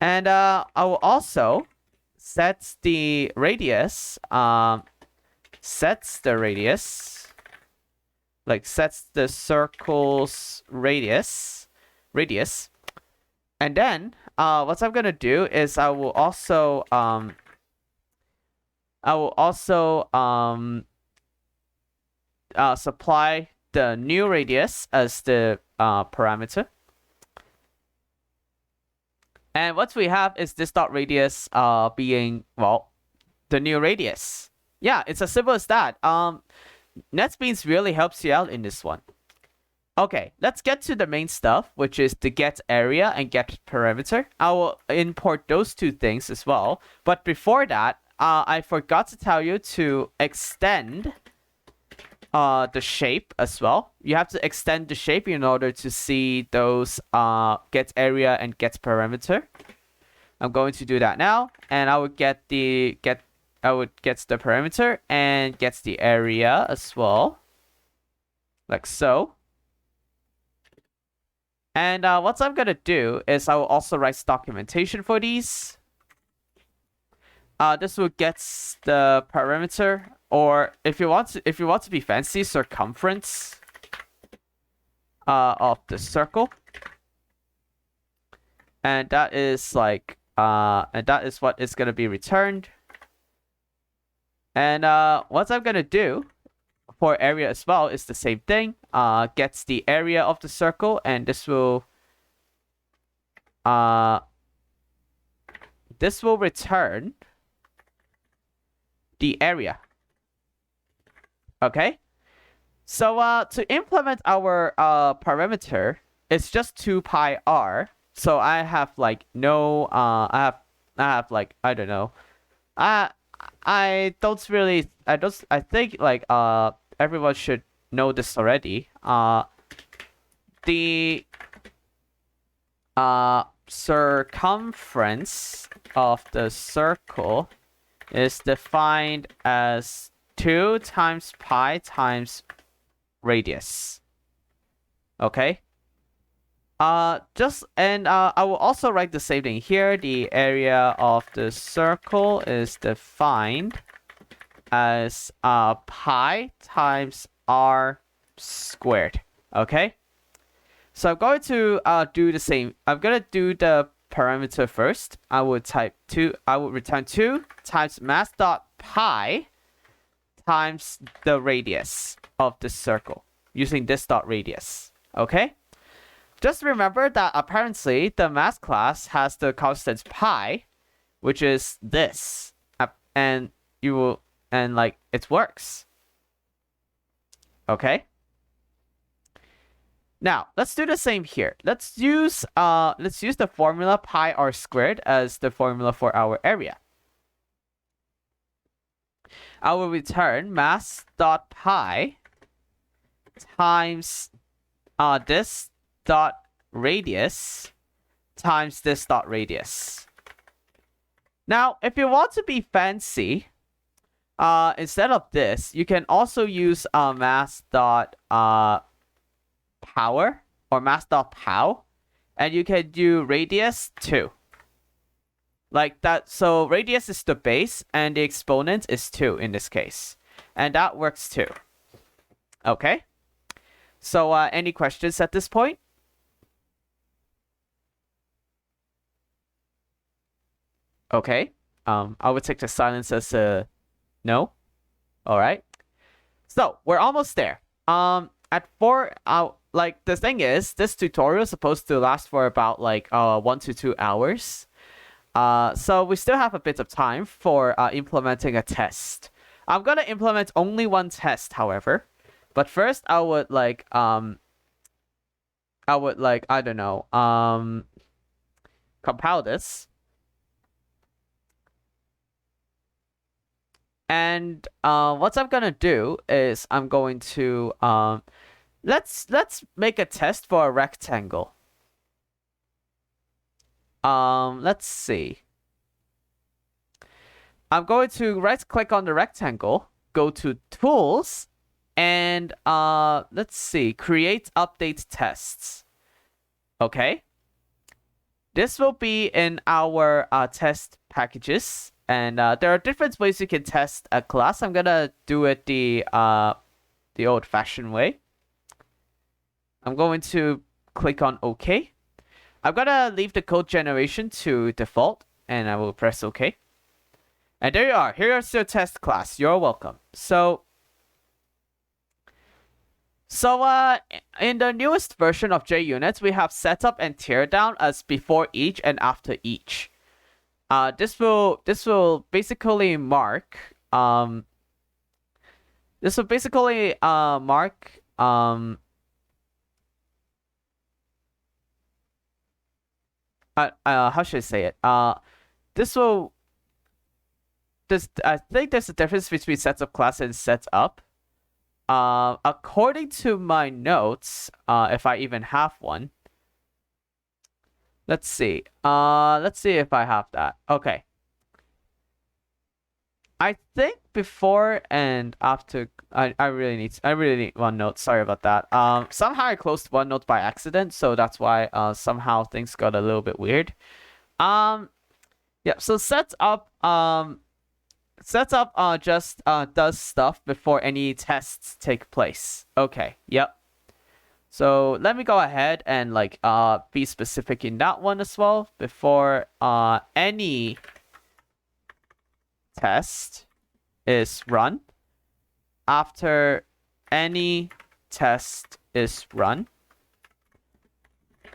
A: And I will also set the radius, sets the circle's radius. And then what I'm gonna do is I will also supply the new radius as the parameter. And what we have is this dot radius being, well, the new radius. Yeah, it's as simple as that. NetBeans really helps you out in this one. Okay, let's get to the main stuff, which is the get area and get parameter. I will import those two things as well. But before that, I forgot to tell you to extend the shape as well. You have to extend the shape in order to see those get area and get parameter. I'm going to do that now, and I would get the parameter and gets the area as well, like so. And what I'm gonna do is I will also write documentation for these. This will get the parameter, or if you want to be fancy, circumference of the circle, and that is like and that is what is gonna be returned. And what I'm gonna do for area as well is the same thing. Gets the area of the circle, and this will return the area. Okay, so to implement our parameter, it's just 2 pi r. So I have like no I have like, I don't know. I think like everyone should know this already. The circumference of the circle is defined as 2 times pi times radius. Okay. I will also write the same thing here. The area of the circle is defined as pi times r squared. Okay. So I'm going to do the same. I'm gonna do the parameter first. I would return 2 times mass dot pi times the radius of the circle using this dot radius. Okay. Just remember that apparently the mass class has the constant pi, which is this, and like it works. Okay. Now let's do the same here. Let's use the formula pi r squared as the formula for our area. I will return mass dot pi times this dot radius times this dot radius. Now, if you want to be fancy, instead of this, you can also use mass dot power or mass dot pow, and you can do radius too. Like that. So radius is the base, and the exponent is 2 in this case, and that works too. Okay. So any questions at this point? Okay. I would take the silence as a no. All right. So we're almost there. At 4, like the thing is, this tutorial is supposed to last for about like 1 to 2 hours. So we still have a bit of time for implementing a test. I'm gonna implement only one test, however. But first, I would like I don't know, compile this. And And what I'm gonna do is I'm going to let's make a test for a rectangle. Let's see. I'm going to right click on the rectangle, go to tools, and let's see, create update tests. Okay. This will be in our test packages, and there are different ways you can test a class. I'm gonna do it the old-fashioned way. I'm going to click on OK. I'm gonna leave the code generation to default, and I will press OK. And there you are. Here's your test class. You're welcome. So in the newest version of JUnit, we have setup and teardown as before each and after each. This will basically mark how should I say it? I think there's a difference between setup class and setup. According to my notes, if I even have one. Let's see. Let's see if I have that. Okay. I think before and after I really need OneNote. Sorry about that. Somehow I closed OneNote by accident, so that's why somehow things got a little bit weird. Yeah, so setup just does stuff before any tests take place. Okay, yep. So let me go ahead and like be specific in that one as well. Before any test is run, after any test is run.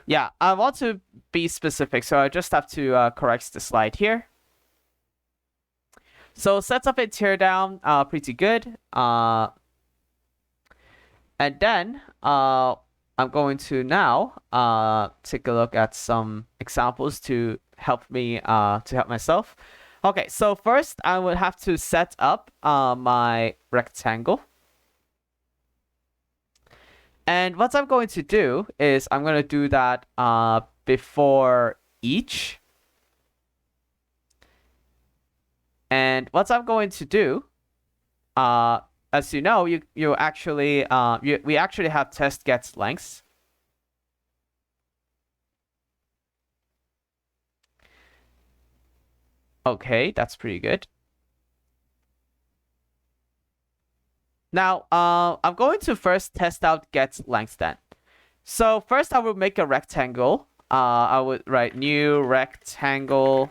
A: Yeah, I want to be specific, so I just have to correct the slide here. So setup and teardown, pretty good. And then I'm going to now take a look at some examples to help me to help myself. Okay, so first I would have to set up my rectangle. And what I'm going to do is I'm going to do that before each. And what I'm going to do, as you know, we actually have test gets lengths. Okay, that's pretty good. Now, I'm going to first test out get length then. So first I will make a rectangle. I would write new rectangle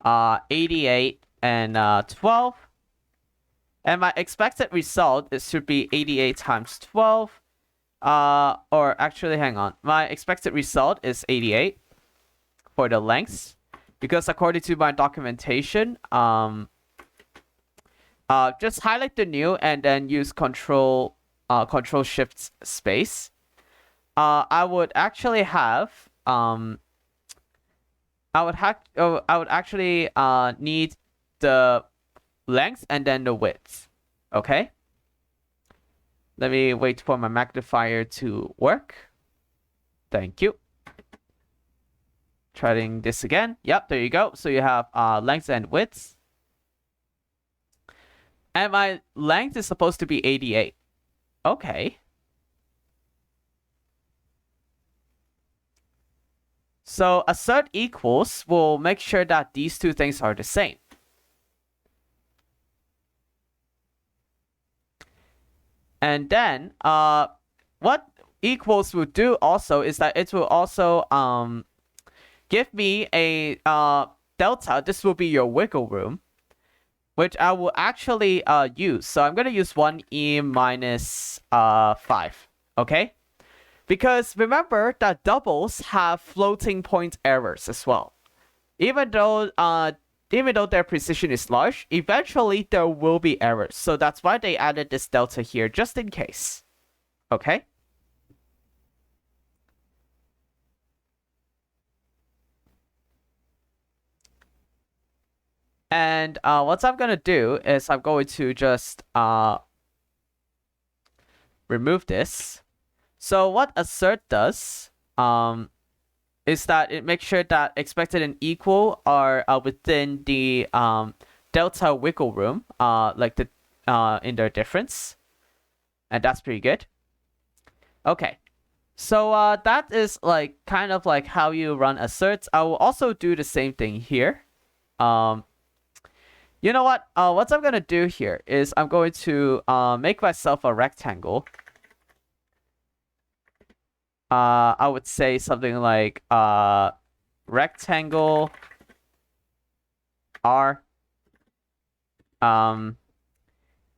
A: 88 and 12. And my expected result should be 88 times 12. Or actually, hang on. My expected result is 88 for the lengths. Because according to my documentation, just highlight the new and then use Control Shift space. I would actually have I would actually need the length and then the width. Okay. Let me wait for my magnifier to work. Thank you. Trying this again. Yep, there you go. So you have length and width. And my length is supposed to be 88. Okay. So assert equals will make sure that these two things are the same. And then what equals will do also is that it will also give me a delta. This will be your wiggle room, which I will actually use. So I'm going to use 1e minus 5, okay? Because remember that doubles have floating point errors as well. Even though their precision is large, eventually there will be errors. So that's why they added this delta here, just in case. Okay? And what I'm gonna do is I'm going to just remove this. So what assert does is that it makes sure that expected and equal are within the delta wiggle room, like the in their difference, and that's pretty good. Okay, so that is like kind of like how you run asserts. I will also do the same thing here. You know what? What I'm gonna do here is I'm going to make myself a rectangle. I would say something like rectangle R.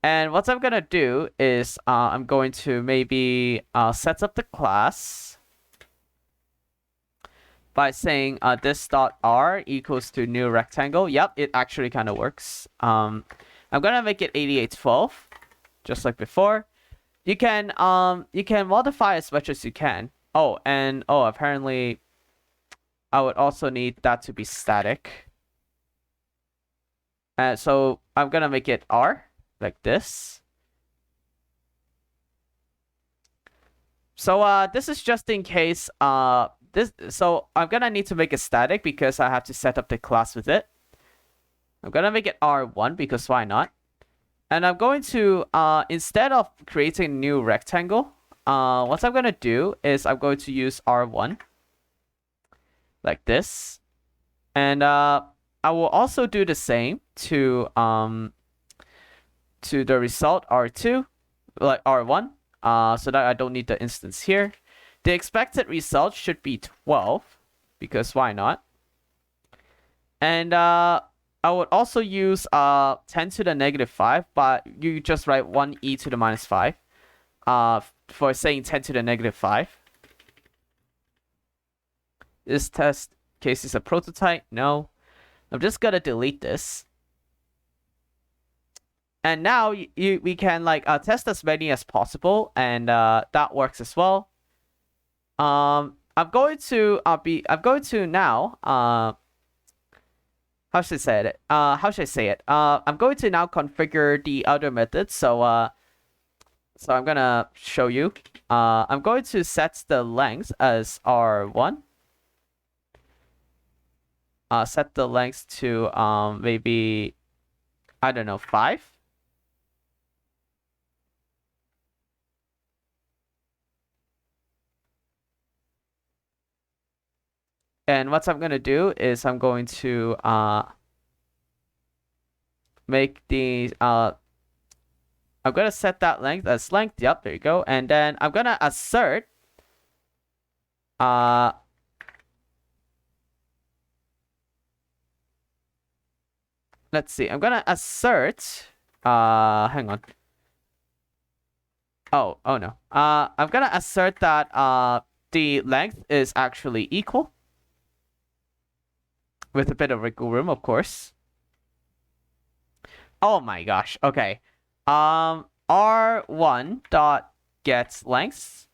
A: And what I'm gonna do is I'm going to maybe set up the class by saying this dot R equals to new rectangle. Yep, it actually kind of works. I'm gonna make it 8812, just like before. You can modify as much as you can. Oh, and apparently I would also need that to be static. So I'm gonna make it R like this. So this is just in case so I'm gonna need to make it static because I have to set up the class with it. I'm gonna make it R1 because why not? And I'm going to instead of creating a new rectangle, what I'm gonna do is I'm going to use R1 like this. And I will also do the same to the result R2, like R1, so that I don't need the instance here. The expected result should be 12, because why not? And I would also use 10 to the negative 5, but you just write 1e to the minus 5 for saying 10 to the negative 5. This test case is a prototype. No. I'm just gonna delete this. And now we can like test as many as possible, and that works as well. I'm going to now how should I say it? I'm going to now configure the other methods. So I'm gonna show you. I'm going to set the length as R1. Set the length to maybe, I don't know, 5. And what I'm gonna do is I'm going to make the I'm gonna set that length as length. Yep, there you go. And then I'm gonna assert let's see. I'm gonna assert hang on. Oh no. I'm gonna assert that the length is actually equal with a bit of wiggle room, of course. Oh my gosh. Okay. R1 dot gets length.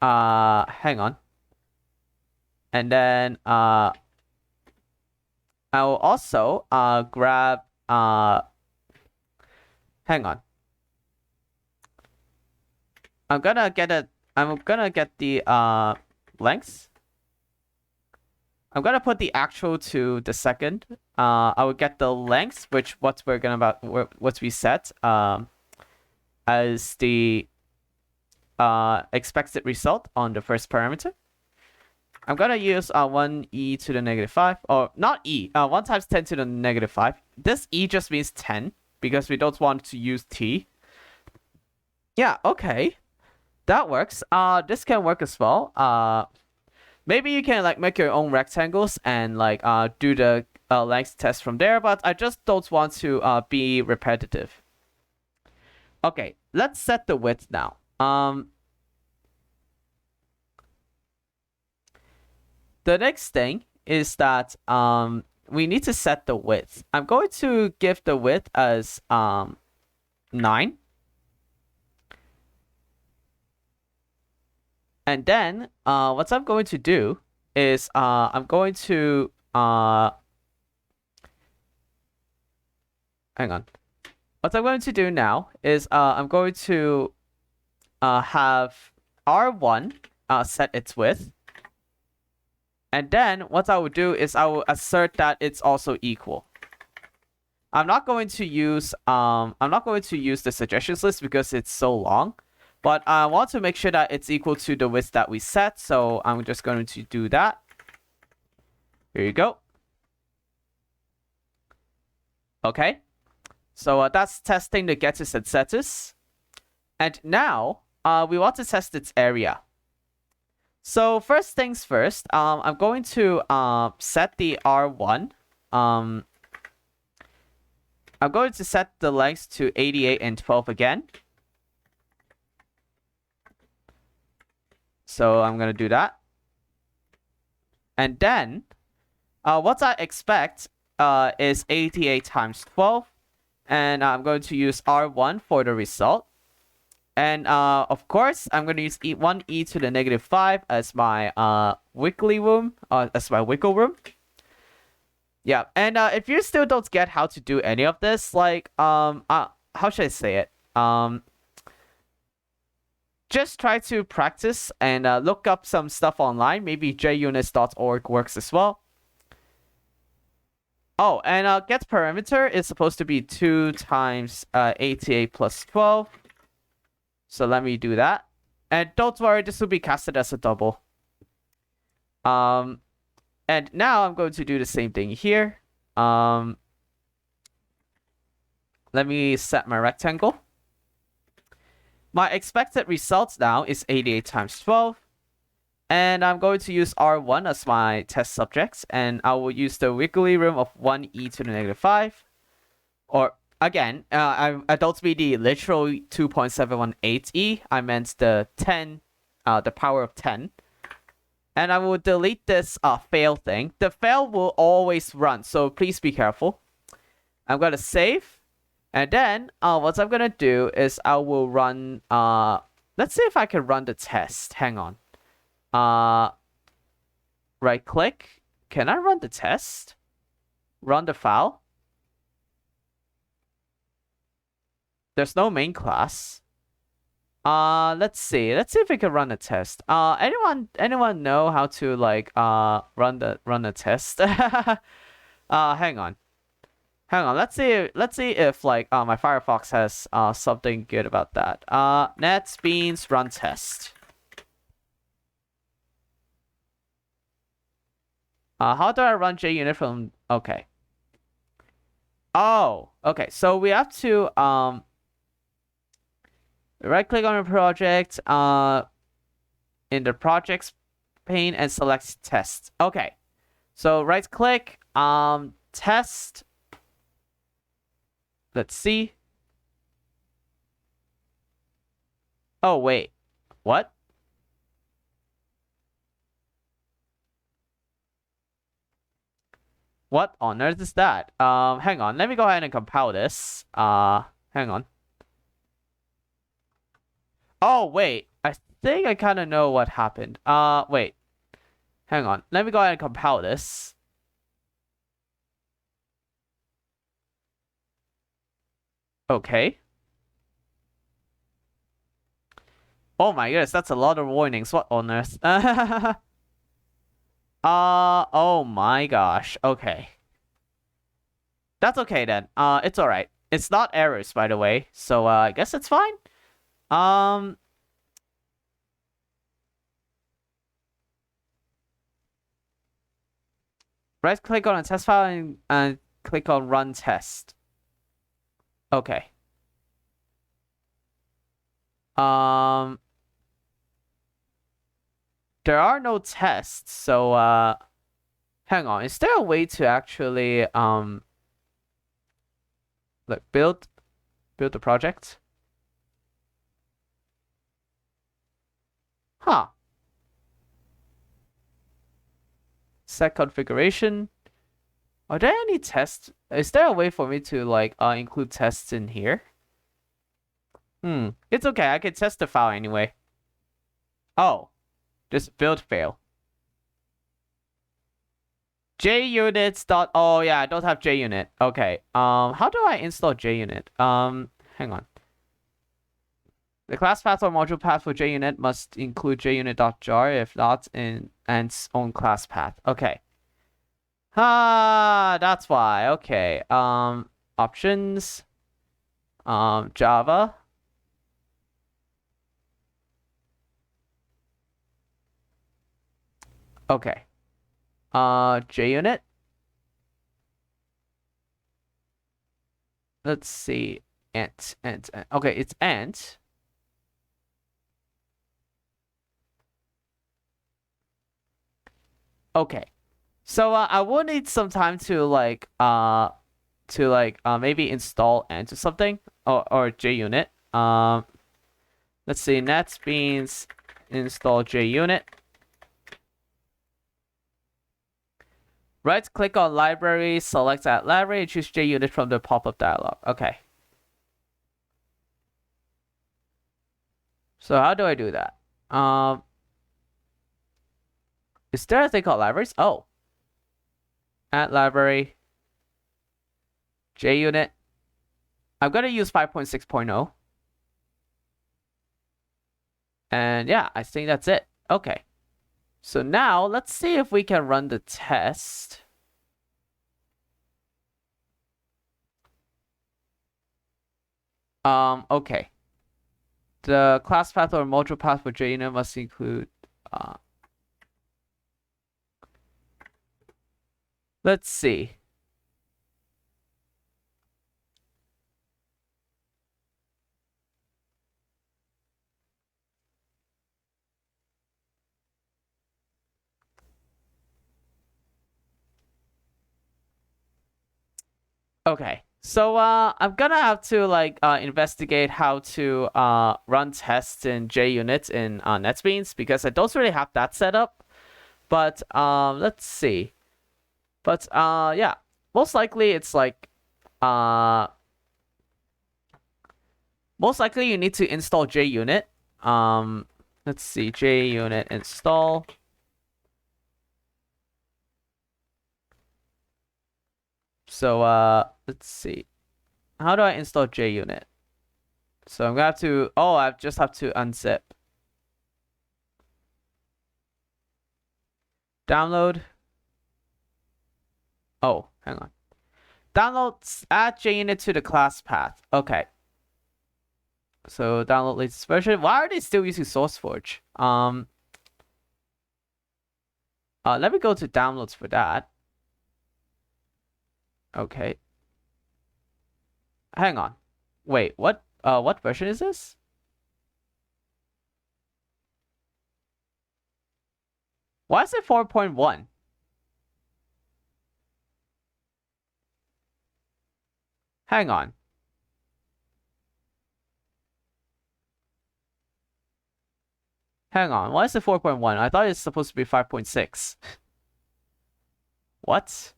A: Hang on. And then I will also grab hang on. I'm gonna get the length. I'm gonna put the actual to the second. I will get the length, which what we set as the expected result on the first parameter. I'm gonna use 1e to the negative 5, or not e, 1 times 10 to the negative 5. This e just means 10 because we don't want to use t. Yeah, okay, that works. This can work as well. Maybe you can like make your own rectangles and like do the length test from there, but I just don't want to be repetitive. Okay, let's set the width now. The next thing is that we need to set the width. I'm going to give the width as 9. And then what I'm going to do is I'm going to hang on. What I'm going to do now is I'm going to have R1 set its width. And then what I will do is I will assert that it's also equal. I'm not going to use the suggestions list because it's so long, but I want to make sure that it's equal to the width that we set. So I'm just going to do that. Here you go. Okay. So that's testing the getters and setters. And now we want to test its area. So first things first, I'm going to set the R1. I'm going to set the length to 88 and 12 again. So I'm going to do that. And then what I expect is 88 times 12. And I'm going to use R1 for the result. And of course, I'm going to use 1e to the negative 5 as my wiggle room. Yeah, and if you still don't get how to do any of this, like how should I say it? Just try to practice and look up some stuff online. Maybe junits.org works as well. Oh, and get parameter is supposed to be 2 times 88 plus 12. So let me do that. And don't worry, this will be casted as a double. And now I'm going to do the same thing here. Let me set my rectangle. My expected result now is 88 times 12. And I'm going to use R1 as my test subject. And I will use the wiggly room of 1e to the negative 5. Or, again, I don't mean the literal 2.718e. I meant the 10, the power of 10. And I will delete this fail thing. The fail will always run, so please be careful. I'm going to save. And then what I'm going to do is I will run... let's see if I can run the test. Hang on. Right click. Can I run the test? Run the file. There's no main class. Let's see if we can run a test. Anyone know how to like run a test? Hang on. Let's see if like my Firefox has something good about that. NetBeans run test. How do I run JUnit from? Okay. Oh, okay. So we have to right click on the project in the projects pane and select test. Okay. So right click test. Let's see. Oh wait. What? What on earth is that? Hang on. Let me go ahead and compile this. Hang on. Oh, wait. I think I kind of know what happened. Wait. Hang on. Let me go ahead and compile this. Okay. Oh my goodness, that's a lot of warnings. What on earth? Oh my gosh. Okay. That's okay then. It's alright. It's not errors, by the way. So, I guess it's fine. Right click on a test file and click on run test. Okay. There are no tests, so hang on. Is there a way to actually like build the project? Huh. Set configuration. Are there any tests? Is there a way for me to like include tests in here? It's okay. I can test the file anyway. Oh. Just build fail. JUnits dot. Oh yeah, I don't have JUnit. Okay. How do I install JUnit? Hang on. The class path or module path for JUnit must include JUnit.jar, if not in its own class path. Okay. Ah, that's why. Okay. Options. Java. Okay. JUnit. Let's see. Ant. Okay, it's ant. Okay. So I will need some time to maybe install ant or something or JUnit. Let's see. NetBeans install JUnit. Right click on library, select add library, and choose JUnit from the pop-up dialog. Okay. So how do I do that? Is there a thing called libraries? Oh. Add library. JUnit. I'm gonna use 5.6.0. And yeah, I think that's it. Okay. So now let's see if we can run the test. Okay. The class path or module path for JUnit must include let's see. Okay. So I'm gonna have to investigate how to run tests in JUnit in NetBeans because I don't really have that set up. But let's see. But yeah, most likely it's most likely you need to install JUnit. Let's see, JUnit install. So let's see. How do I install JUnit? So I'm gonna have to I just have to unzip. Download. Oh, hang on. Download add JUnit to the class path. Okay. So download latest version. Why are they still using SourceForge? Let me go to downloads for that. Okay. Hang on. Wait, what version is this? Why is it 4.1? Hang on. Hang on. Why is it 4.1? I thought it's supposed to be 5.6. What?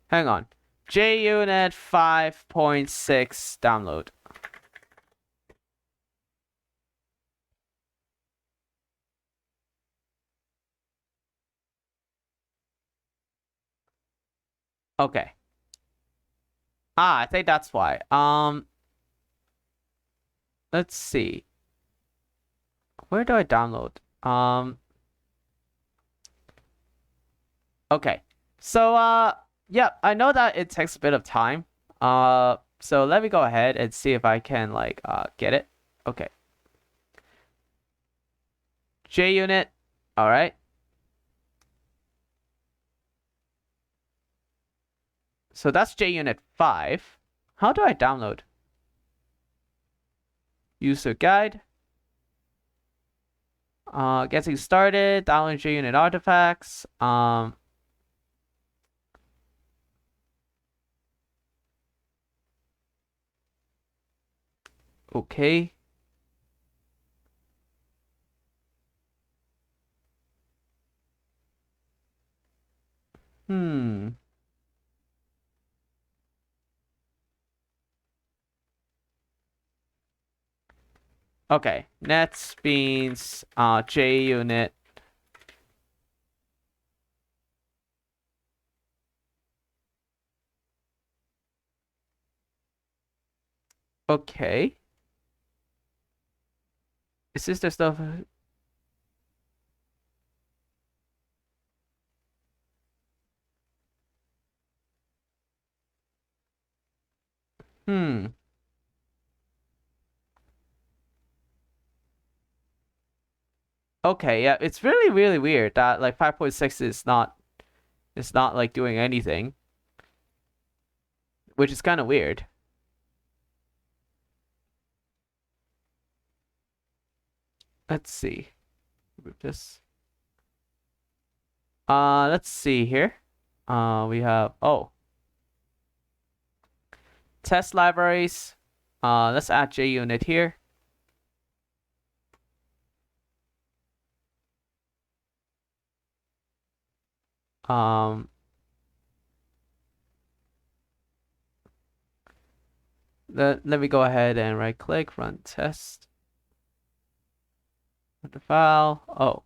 A: Hang on. JUnit 5.6 download. Okay. I think that's why. Let's see. Where do I download? Okay. So yeah, I know that it takes a bit of time. So let me go ahead and see if I can get it. Okay. JUnit. All right. So that's JUnit 5. How do I download? User guide. Getting started. Download JUnit artifacts. Okay. Hmm. Okay, nets means JUnit. Okay. Is this the stuff? Hmm. Okay, yeah, it's really, really weird that like 5.6 is not like doing anything, which is kind of weird. Let's see. Move this. Let's see here. We have test libraries. Let's add JUnit here. Um, let me go ahead and right click, run test. Put the file. Oh.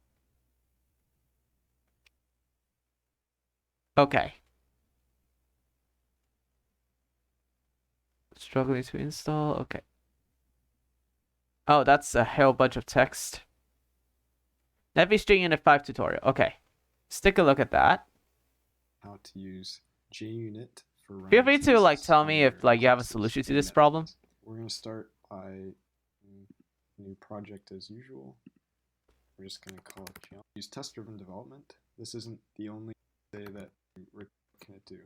A: Okay. Struggling to install. Okay. Oh, that's a whole bunch of text. NetBeans JUnit 5 tutorial. Okay. Let's take a look at that.
D: How to use JUnit for running
A: Feel free to like
D: tests
A: tell
D: on
A: me
D: your
A: if like you have a
D: classes
A: solution to
D: in
A: this problem.
D: NetBeans. We're going to start by new project as usual. We're just going to call it jump. Use test-driven development. This isn't the only way that we're going to do.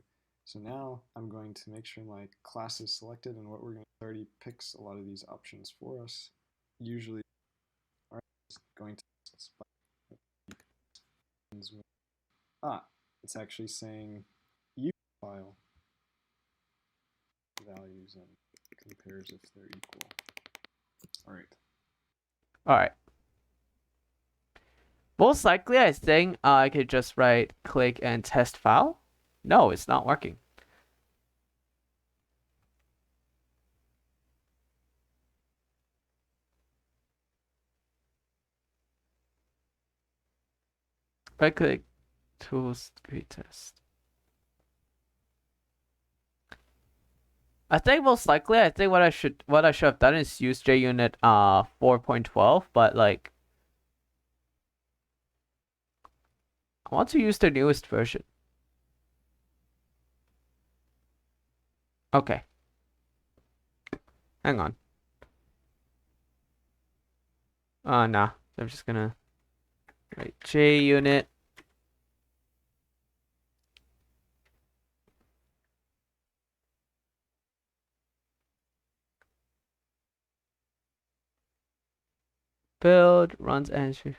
D: So now I'm going to make sure my class is selected, and what we're going to already picks a lot of these options for us. Usually, going to it's actually saying use file values and compares if they're equal. All right.
A: All right. Most likely, I think I could just right click and test file. No, it's not working. Right click, tools, create test. I think most likely, I think what I should have done is use JUnit 4.12, but like I want to use the newest version. Okay. Hang on. Nah. I'm just gonna write JUnit. Build, runs entry.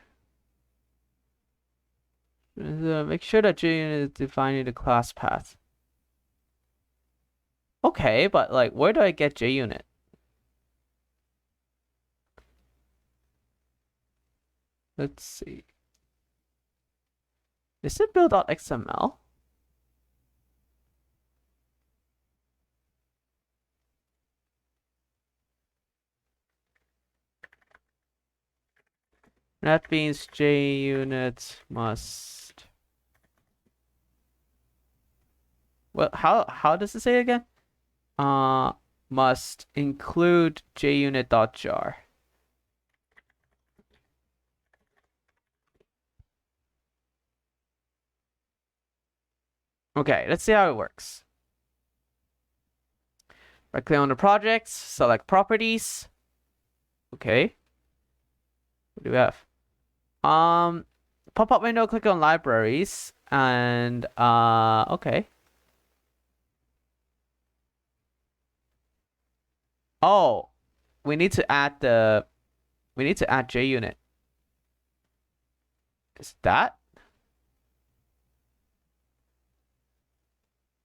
A: Make sure that JUnit is defining the class path. Okay, but like, where do I get JUnit? Let's see. Is it build.xml? That means JUnit must. Well, how does it say again? Must include JUnit.jar. Okay, let's see how it works. Right click on the project, select properties. Okay. What do we have? Pop-up window, click on libraries, and okay. Oh, we need to add JUnit. Is that?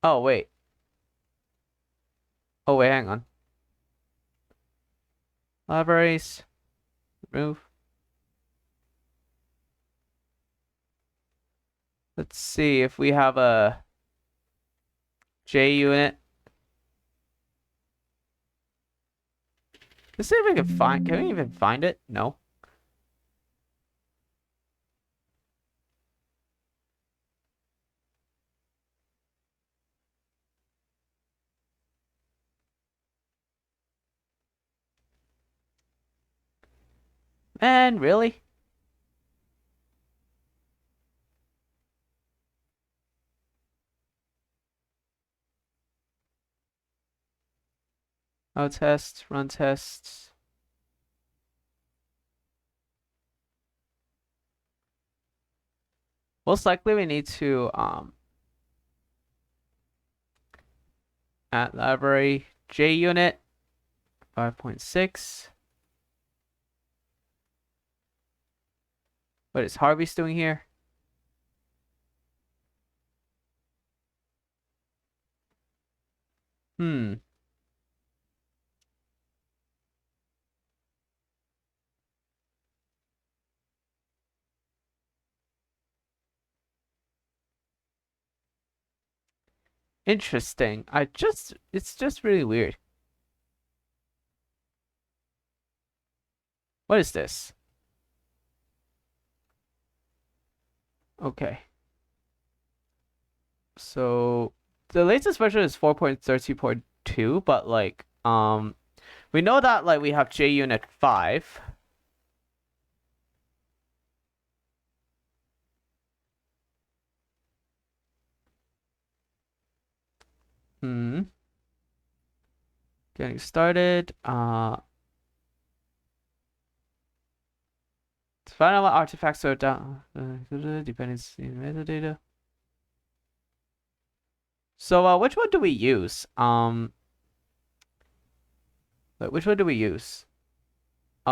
A: Oh wait. Oh wait, hang on. Libraries. Remove. Let's see if we have a JUnit. Let's see if we can find. Can we even find it? No. Man, really? Oh, test, run tests. Most likely we need to at library JUnit 5.6. What is Harvey's doing here? Hmm. Interesting. It's just really weird. What is this? Okay. So the latest version is 4.13.2, but like we know that like we have JUnit 5. Hmm. Getting started. Find out what artifacts are down. Dependency metadata. So which one do we use? Wait, which one do we use?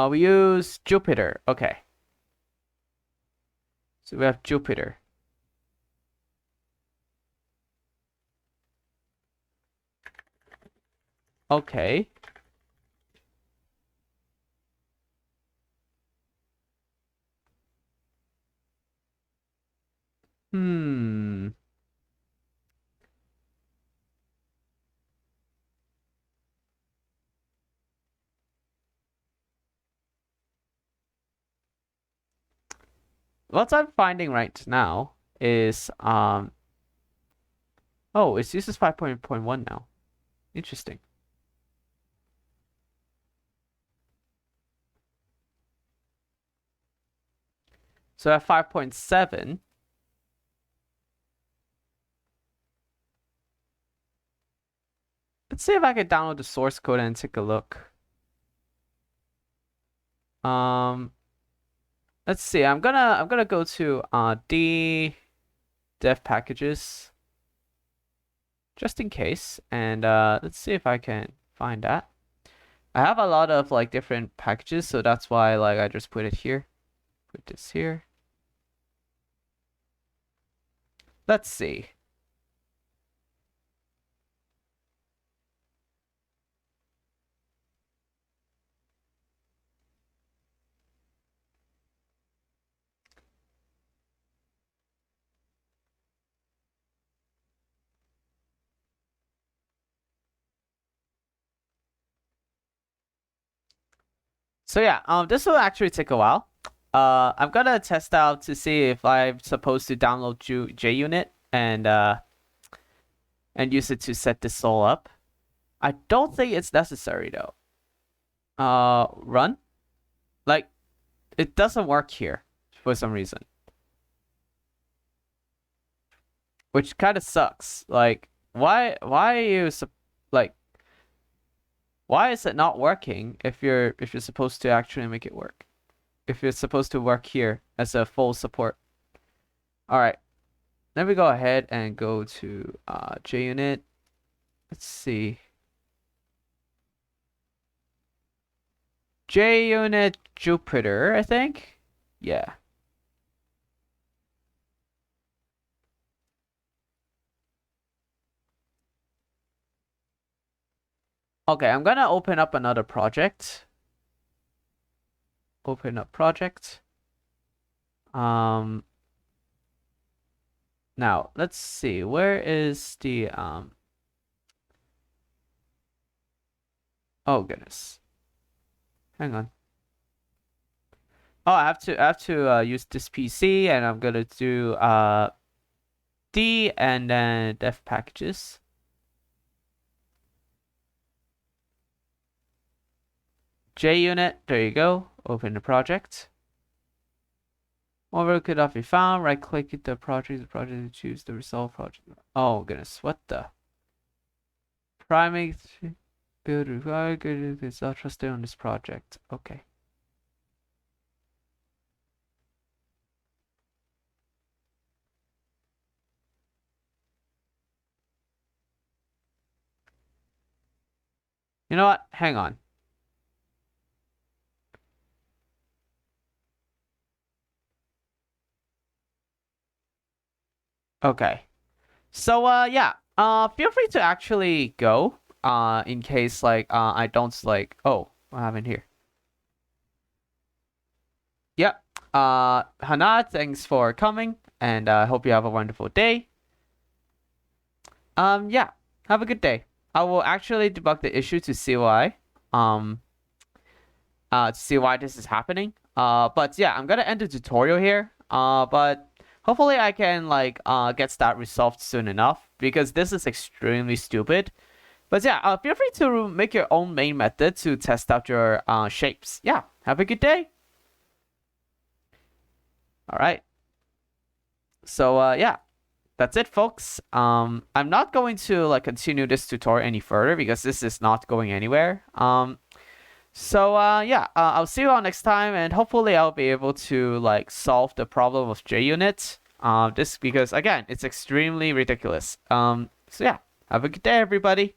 A: We use Jupyter. Okay. So we have Jupyter. Okay. Hmm. What I'm finding right now is oh, it uses 5.1 now. Interesting. So at 5.7, let's see if I can download the source code and take a look. Let's see. I'm gonna go to D dev packages just in case, and let's see if I can find that. I have a lot of like different packages, so that's why like I just put it here. Put this here. Let's see. So yeah, this will actually take a while. I'm gonna test out to see if I'm supposed to download JUnit and use it to set this all up. I don't think it's necessary though. Run? Like, it doesn't work here for some reason. Which kind of sucks. Like, why are you like why is it not working if you're supposed to actually make it work? If you're supposed to work here as a full support. All right. Then we go ahead and go to JUnit. Let's see. JUnit Jupyter, I think. Yeah. Okay, I'm gonna open up another project. Open up project. Now let's see. Where is the Oh goodness. hang on. Oh, I have to use this PC, and I'm gonna do D and then def packages. JUnit, there you go. Open the project. Over could not be found. Right click the project, and choose the resolve project. Oh goodness, what the? Priming build required. Good, it's not trusted on this project. Okay. You know what? Hang on. Okay. So yeah. Feel free to actually go. In case like I don't like. Oh, what happened here? Yep. Hana, thanks for coming, and I hope you have a wonderful day. Yeah. Have a good day. I will actually debug the issue to see why. To see why this is happening. But yeah, I'm gonna end the tutorial here. But hopefully I can like get that resolved soon enough, because this is extremely stupid. But yeah, feel free to make your own main method to test out your shapes. Yeah, have a good day. All right. So yeah, that's it, folks. I'm not going to like continue this tutorial any further because this is not going anywhere. So yeah, I'll see you all next time, and hopefully I'll be able to like solve the problem of JUnit. This because again, it's extremely ridiculous. So yeah, have a good day, everybody.